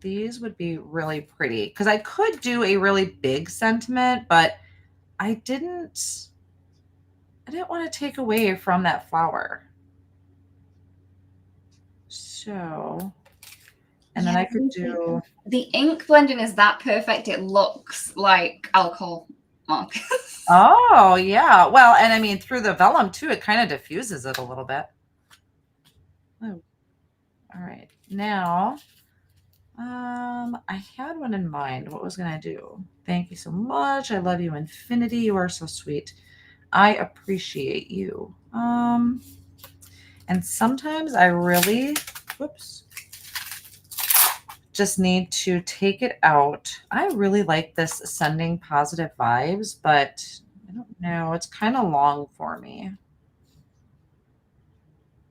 S2: these would be really pretty because I could do a really big sentiment, but I didn't want to take away from that flower. So, And then I could do...
S1: The ink blending is that perfect. It looks like alcohol markers.
S2: Oh, yeah. Well, and I mean, through the vellum too, it kind of diffuses it a little bit. Oh, all right. Now, I had one in mind. What was going to do? Thank you so much. I love you, infinity. You are so sweet. I appreciate you. And sometimes I really, whoops, just need to take it out. I really like this sending positive vibes, but I don't know. It's kind of long for me.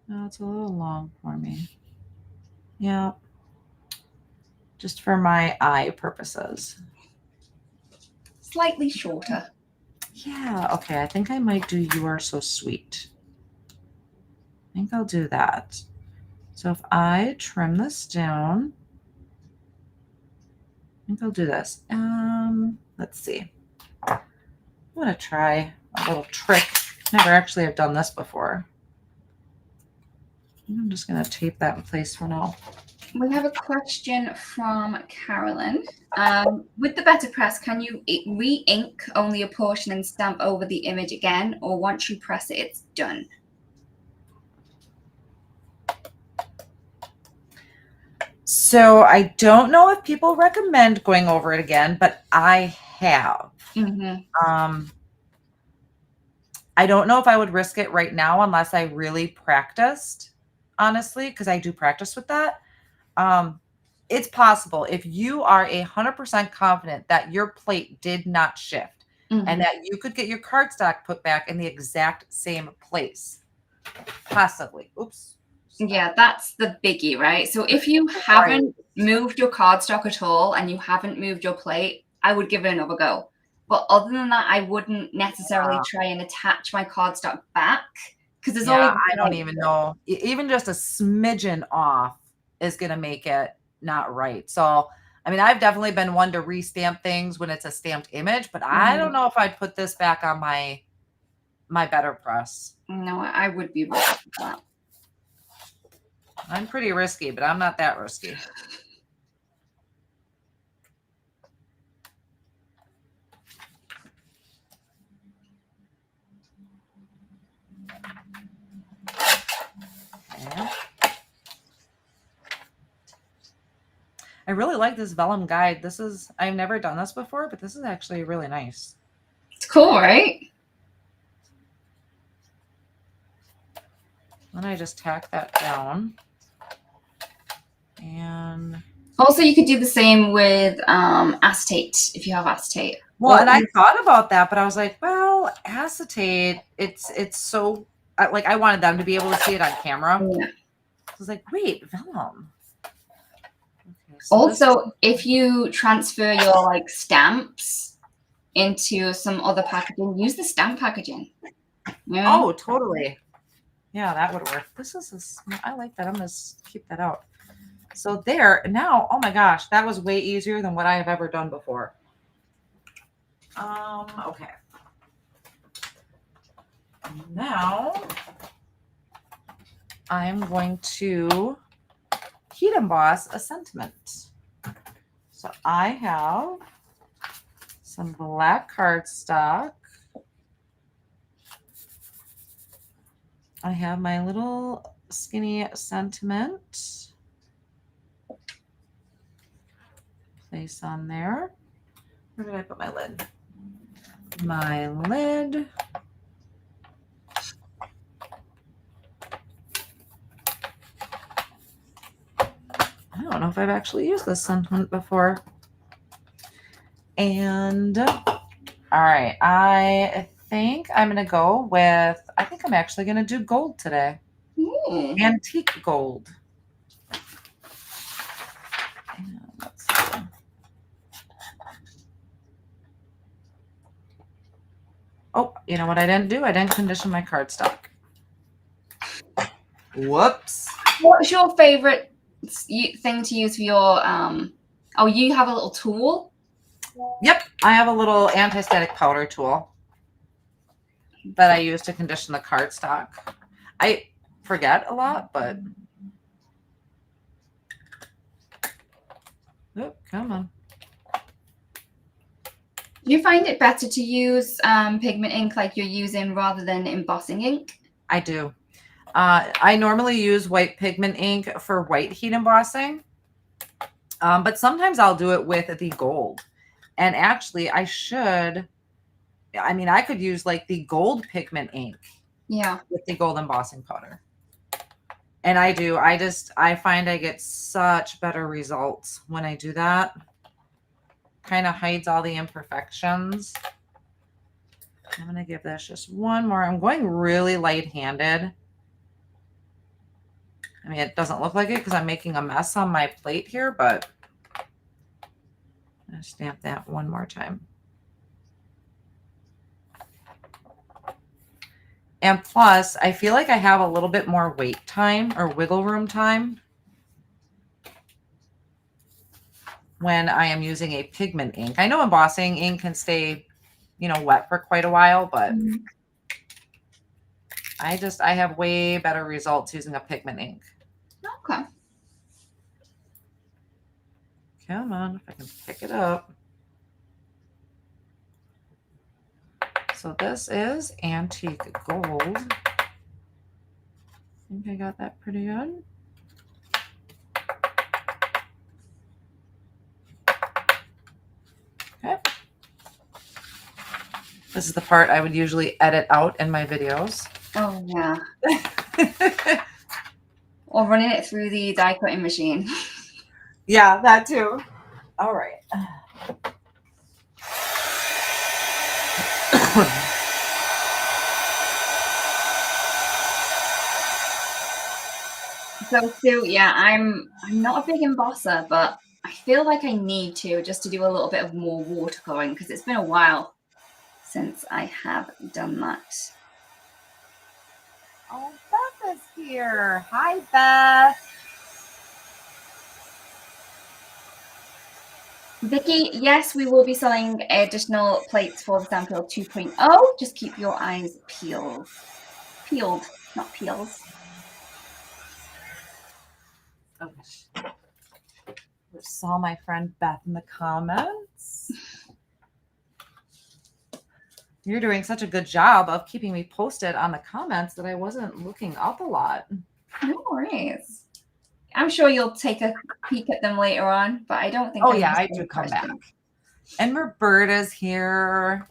S2: No, it's a little long for me. Yeah. Just for my eye purposes.
S1: Slightly shorter.
S2: Yeah. Okay. I think I might do You Are So Sweet. I think I'll do that. So if I trim this down, I think I'll do this. Let's see. I'm going to try a little trick. Never actually have done this before. I'm just going to tape that in place for now.
S1: We have a question from Carolyn. With the better press, can you re-ink only a portion and stamp over the image again, or once you press it, it's done?
S2: So I don't know if people recommend going over it again, but I have.
S1: Mm-hmm.
S2: I don't know if I would risk it right now unless I really practiced, honestly, because I do practice with that. It's possible if you are 100% confident that your plate did not shift and that you could get your cardstock put back in the exact same place. Possibly. Oops.
S1: Yeah, that's the biggie, right? So if you haven't moved your cardstock at all and you haven't moved your plate, I would give it another go. But other than that, I wouldn't necessarily try and attach my cardstock back because there's always...
S2: I don't even know. Even just a smidgen off is going to make it not right. So, I mean, I've definitely been one to restamp things when it's a stamped image, but I don't know if I'd put this back on my better press.
S1: No, I would be risky with that.
S2: I'm pretty risky, but I'm not that risky. Okay. I really like this vellum guide. I've never done this before, but this is actually really nice.
S1: It's cool, right?
S2: Then I just tack that down. And
S1: also you could do the same with acetate if you have acetate.
S2: Well, and I thought about that, but I was like, well, acetate, it's so, like, I wanted them to be able to see it on camera.
S1: Yeah.
S2: I was like, wait, vellum. Okay,
S1: so also, if you transfer your like stamps into some other packaging, use the stamp packaging.
S2: Yeah. Oh, totally. Yeah, that would work. I like that. I'm going to keep that out. So there, now, oh my gosh, that was way easier than what I have ever done before. Okay. Now I'm going to heat emboss a sentiment. So I have some black cardstock. I have my little skinny sentiment. Place on there. Where did I put my lid? My lid. I don't know if I've actually used this sentiment before. And all right, I think I'm going to go with, I think I'm actually going to do gold today.
S1: Ooh.
S2: Antique gold. And let's see. Oh, you know what I didn't do? I didn't condition my cardstock. Whoops.
S1: What's your favorite thing to use for your, oh, you have a little tool?
S2: Yep, I have a little anti-static powder tool that I use to condition the cardstock. I forget a lot, but Oh, come on.
S1: Do you find it better to use pigment ink like you're using rather than embossing ink?
S2: I do. I normally use white pigment ink for white heat embossing, but sometimes I'll do it with the gold. And actually, I could use like the gold pigment ink.
S1: Yeah.
S2: With the gold embossing powder. And I do. I find I get such better results when I do that. Kind of hides all the imperfections. I'm going to give this just one more. I'm going really light-handed. I mean, it doesn't look like it because I'm making a mess on my plate here, but I'm going to stamp that one more time. And plus, I feel like I have a little bit more wait time or wiggle room time when I am using a pigment ink. I know embossing ink can stay, wet for quite a while, but I have way better results using a pigment ink.
S1: Okay.
S2: Come on, if I can pick it up. So this is antique gold. I think I got that pretty good. Okay. This is the part I would usually edit out in my videos.
S1: Oh, yeah. Or running it through the die cutting machine.
S2: Yeah, that too. All right.
S1: So Sue, yeah, I'm not a big embosser, but I feel like I need to just to do a little bit of more watercoloring because it's been a while since I have done that.
S2: Oh, Beth is here. Hi, Beth.
S1: Vicky, yes, we will be selling additional plates for the sample 2.0. Just keep your eyes peeled. Peeled, not peels.
S2: Oh, saw my friend Beth in the comments. You're doing such a good job of keeping me posted on the comments that I wasn't looking up a lot.
S1: No worries. I'm sure you'll take a peek at them later on, but I don't think.
S2: Oh, yeah, I do come back. And Roberta's here.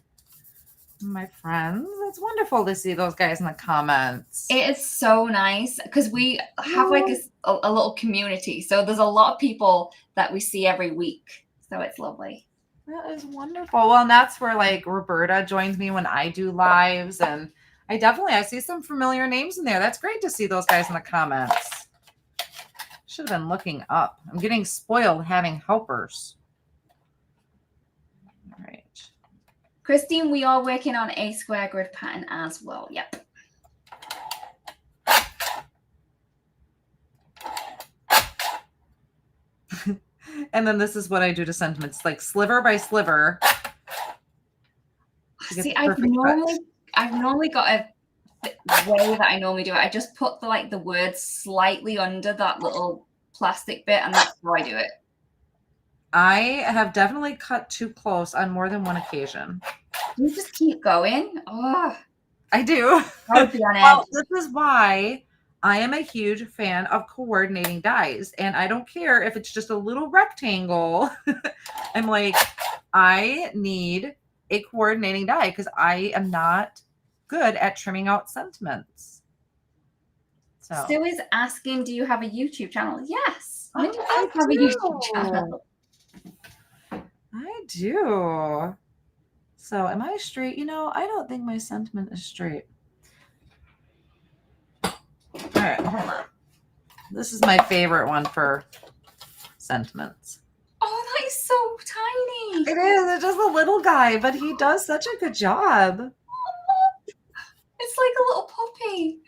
S2: My friends. It's wonderful to see those guys in the comments.
S1: It is so nice because we have like a little community. So there's a lot of people that we see every week. So it's lovely.
S2: That is wonderful. Well, and that's where like Roberta joins me when I do lives. And I see some familiar names in there. That's great to see those guys in the comments. Should have been looking up. I'm getting spoiled having helpers. All right.
S1: Christine, we are working on a square grid pattern as well. Yep.
S2: And then this is what I do to sentiments, like sliver by sliver.
S1: See, I've normally got a way that I normally do it. I just put the words slightly under that little plastic bit, and that's how I do it.
S2: I have definitely cut too close on more than one occasion.
S1: You just keep going. Oh,
S2: I do.
S1: I would be on edge.
S2: Well, this is why I am a huge fan of coordinating dies, and I don't care if it's just a little rectangle. I'm like, I need a coordinating die because I am not good at trimming out sentiments. So
S1: Sue is asking, do you have a YouTube channel? Yes.
S2: I
S1: do have a YouTube channel.
S2: I do. So am I straight? I don't think my sentiment is straight. All right, hold on. This is my favorite one for sentiments.
S1: Oh, that is so tiny.
S2: It is. It's just a little guy, but he does such a good job.
S1: It's like a little puppy.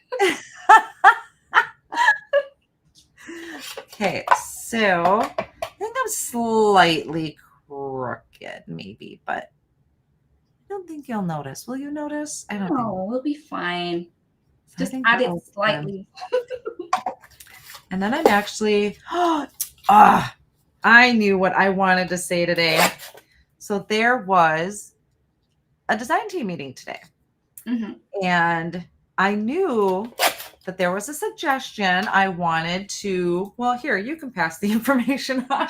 S2: Okay, so I think I'm slightly crooked, maybe, but I don't think you'll notice. Will you notice? I don't think.
S1: No, we'll be fine.
S2: So
S1: just add it slightly.
S2: And then I'm actually, I knew what I wanted to say today. So there was a design team meeting today.
S1: Mm-hmm.
S2: And I knew that there was a suggestion I wanted to, well, here, you can pass the information on.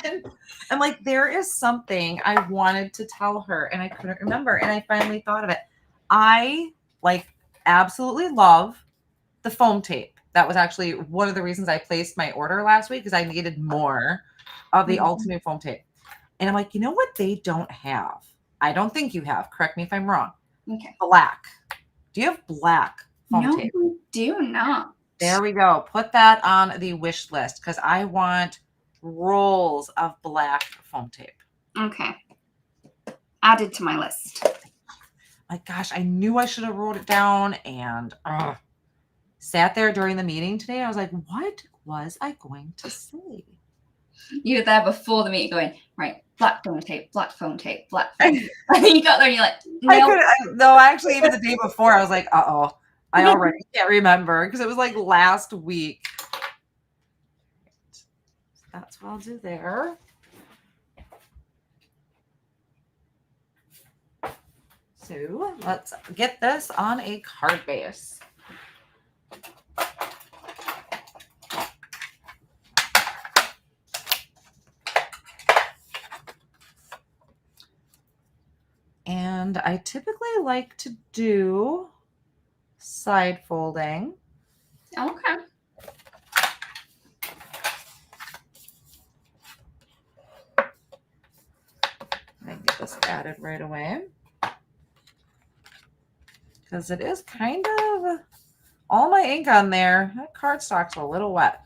S2: And like, there is something I wanted to tell her and I couldn't remember. And I finally thought of it. I like absolutely love the foam tape. That was actually one of the reasons I placed my order last week because I needed more of the
S1: Mm-hmm.
S2: Altenew foam tape. And I'm like, you know what they don't have? I don't think you have. Correct me if I'm wrong.
S1: Okay.
S2: Black. Do you have black foam
S1: No,
S2: tape?
S1: we do not.
S2: There we go. Put that on the wish list because I want rolls of black foam tape.
S1: Okay. Added to my list.
S2: My gosh, I knew I should have wrote it down and sat there during the meeting today. I was like, what was I going to say?
S1: You were there before the meeting going, right, black foam tape, black foam tape, black foam tape. And then you got there and you're like,
S2: No, actually, even the day before, I was like, uh-oh, I already can't remember because it was like last week. That's what I'll do there. So let's get this on a card base. And I typically like to do side folding.
S1: Okay.
S2: I can get this added right away. Because it is kind of all my ink on there. That cardstock's a little wet.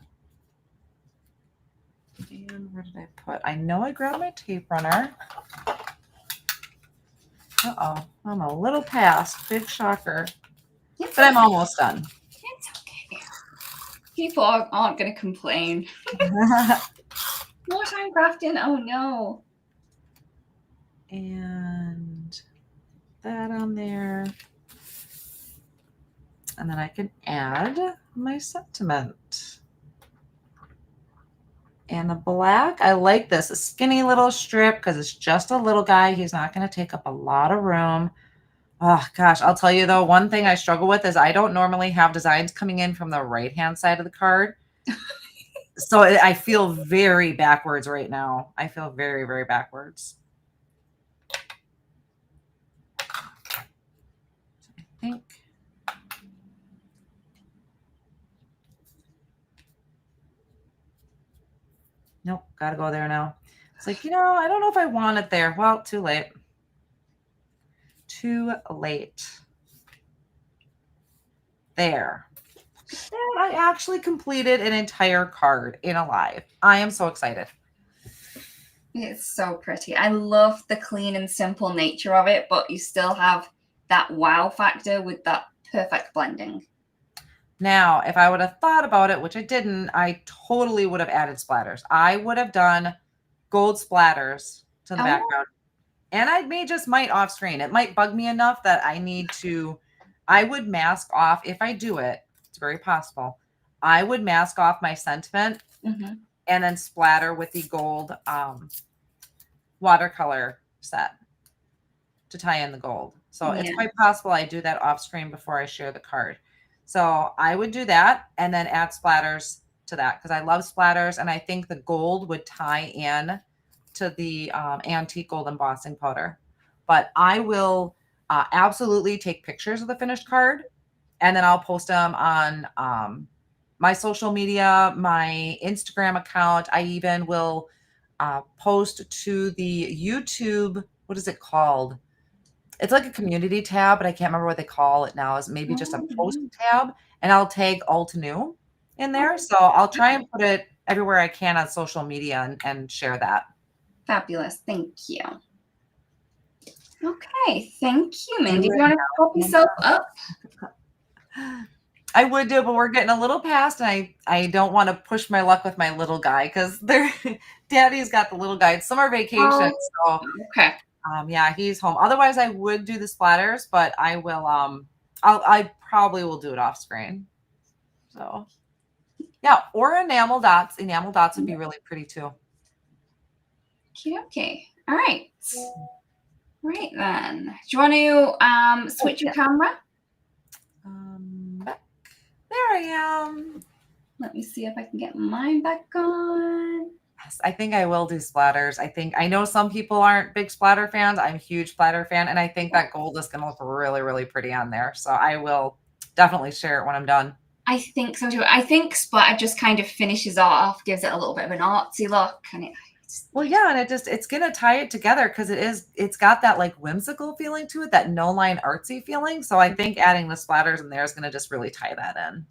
S2: And where did I put? I know I grabbed my tape runner. Uh-oh, I'm a little past. Big shocker. But I'm almost done.
S1: It's okay. People aren't going to complain. More time crafting? Oh, no.
S2: And that on there. And then I can add my sentiment. And the black, I like this, a skinny little strip because it's just a little guy. He's not going to take up a lot of room. Oh, gosh, I'll tell you, though, one thing I struggle with is I don't normally have designs coming in from the right-hand side of the card. So I feel very backwards right now. I feel very, very backwards. I think. Nope, gotta go there now. It's like, I don't know if I want it there. Well, too late. Too late. There. And I actually completed an entire card in a live. I am so excited.
S1: It's so pretty. I love the clean and simple nature of it, but you still have that wow factor with that perfect blending.
S2: Now, if I would have thought about it, which I didn't, I totally would have added splatters. I would have done gold splatters to the background. And I might off screen. It might bug me enough that I would mask off, if I do it, it's very possible, I would mask off my sentiment and then splatter with the gold watercolor set to tie in the gold. So it's quite possible I do that off screen before I share the card. So I would do that and then add splatters to that because I love splatters. And I think the gold would tie in to the antique gold embossing powder. But I will absolutely take pictures of the finished card and then I'll post them on my social media, my Instagram account. I even will post to the YouTube. What is it called? It's like a community tab, but I can't remember what they call it now. Is maybe just a post tab, and I'll tag Altenew in there. So I'll try and put it everywhere I can on social media and share that.
S1: Fabulous. Thank you. Okay. Thank you, Mindy. Do you want to help yourself up?
S2: I would do, but we're getting a little past, and I don't want to push my luck with my little guy because Daddy's got the little guy. It's summer vacation, so
S1: okay.
S2: Yeah, he's home. Otherwise, I would do the splatters, but I will. I probably will do it off screen. So, yeah, or enamel dots. Enamel dots would be really pretty too.
S1: Okay. All right. Right then. Do you want to switch your camera?
S2: There I am.
S1: Let me see if I can get mine back on.
S2: Yes, I think I will do splatters. I know some people aren't big splatter fans. I'm a huge splatter fan, and I think that gold is going to look really, really pretty on there. So I will definitely share it when I'm done.
S1: I think so too. I think splatter just kind of finishes off, gives it a little bit of an artsy look, and
S2: well, yeah, and it's gonna tie it together because it's got that like whimsical feeling to it, that no line artsy feeling. So I think adding the splatters in there is gonna just really tie that in.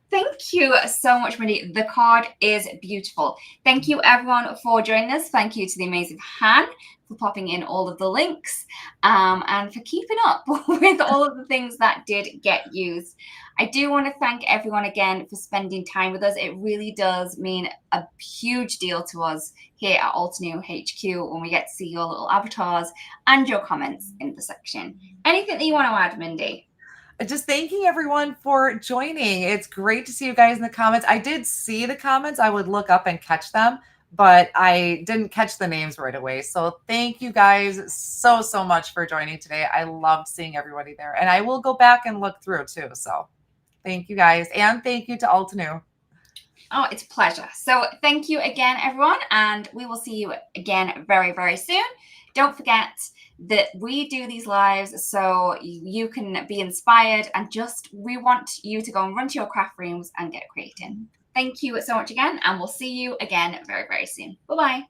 S1: Thank you so much, Mindy. The card is beautiful. Thank you, everyone, for joining us. Thank you to the amazing Han for popping in all of the links and for keeping up with all of the things that did get used. I do want to thank everyone again for spending time with us. It really does mean a huge deal to us here at Altenew HQ when we get to see your little avatars and your comments in the section. Anything that you want to add, Mindy?
S2: Just thanking everyone for joining. It's great to see you guys in the comments. I did see the comments. I would look up and catch them, but I didn't catch the names right away. So thank you guys so much for joining today. I loved seeing everybody there, and I will go back and look through too. So thank you guys, and thank you to Altenew.
S1: Oh, it's a pleasure. So thank you again, everyone, and we will see you again very, very soon. Don't forget that we do these lives so you can be inspired, and we want you to go and run to your craft rooms and get creating. Thank you so much again, and we'll see you again very, very soon. Bye-bye.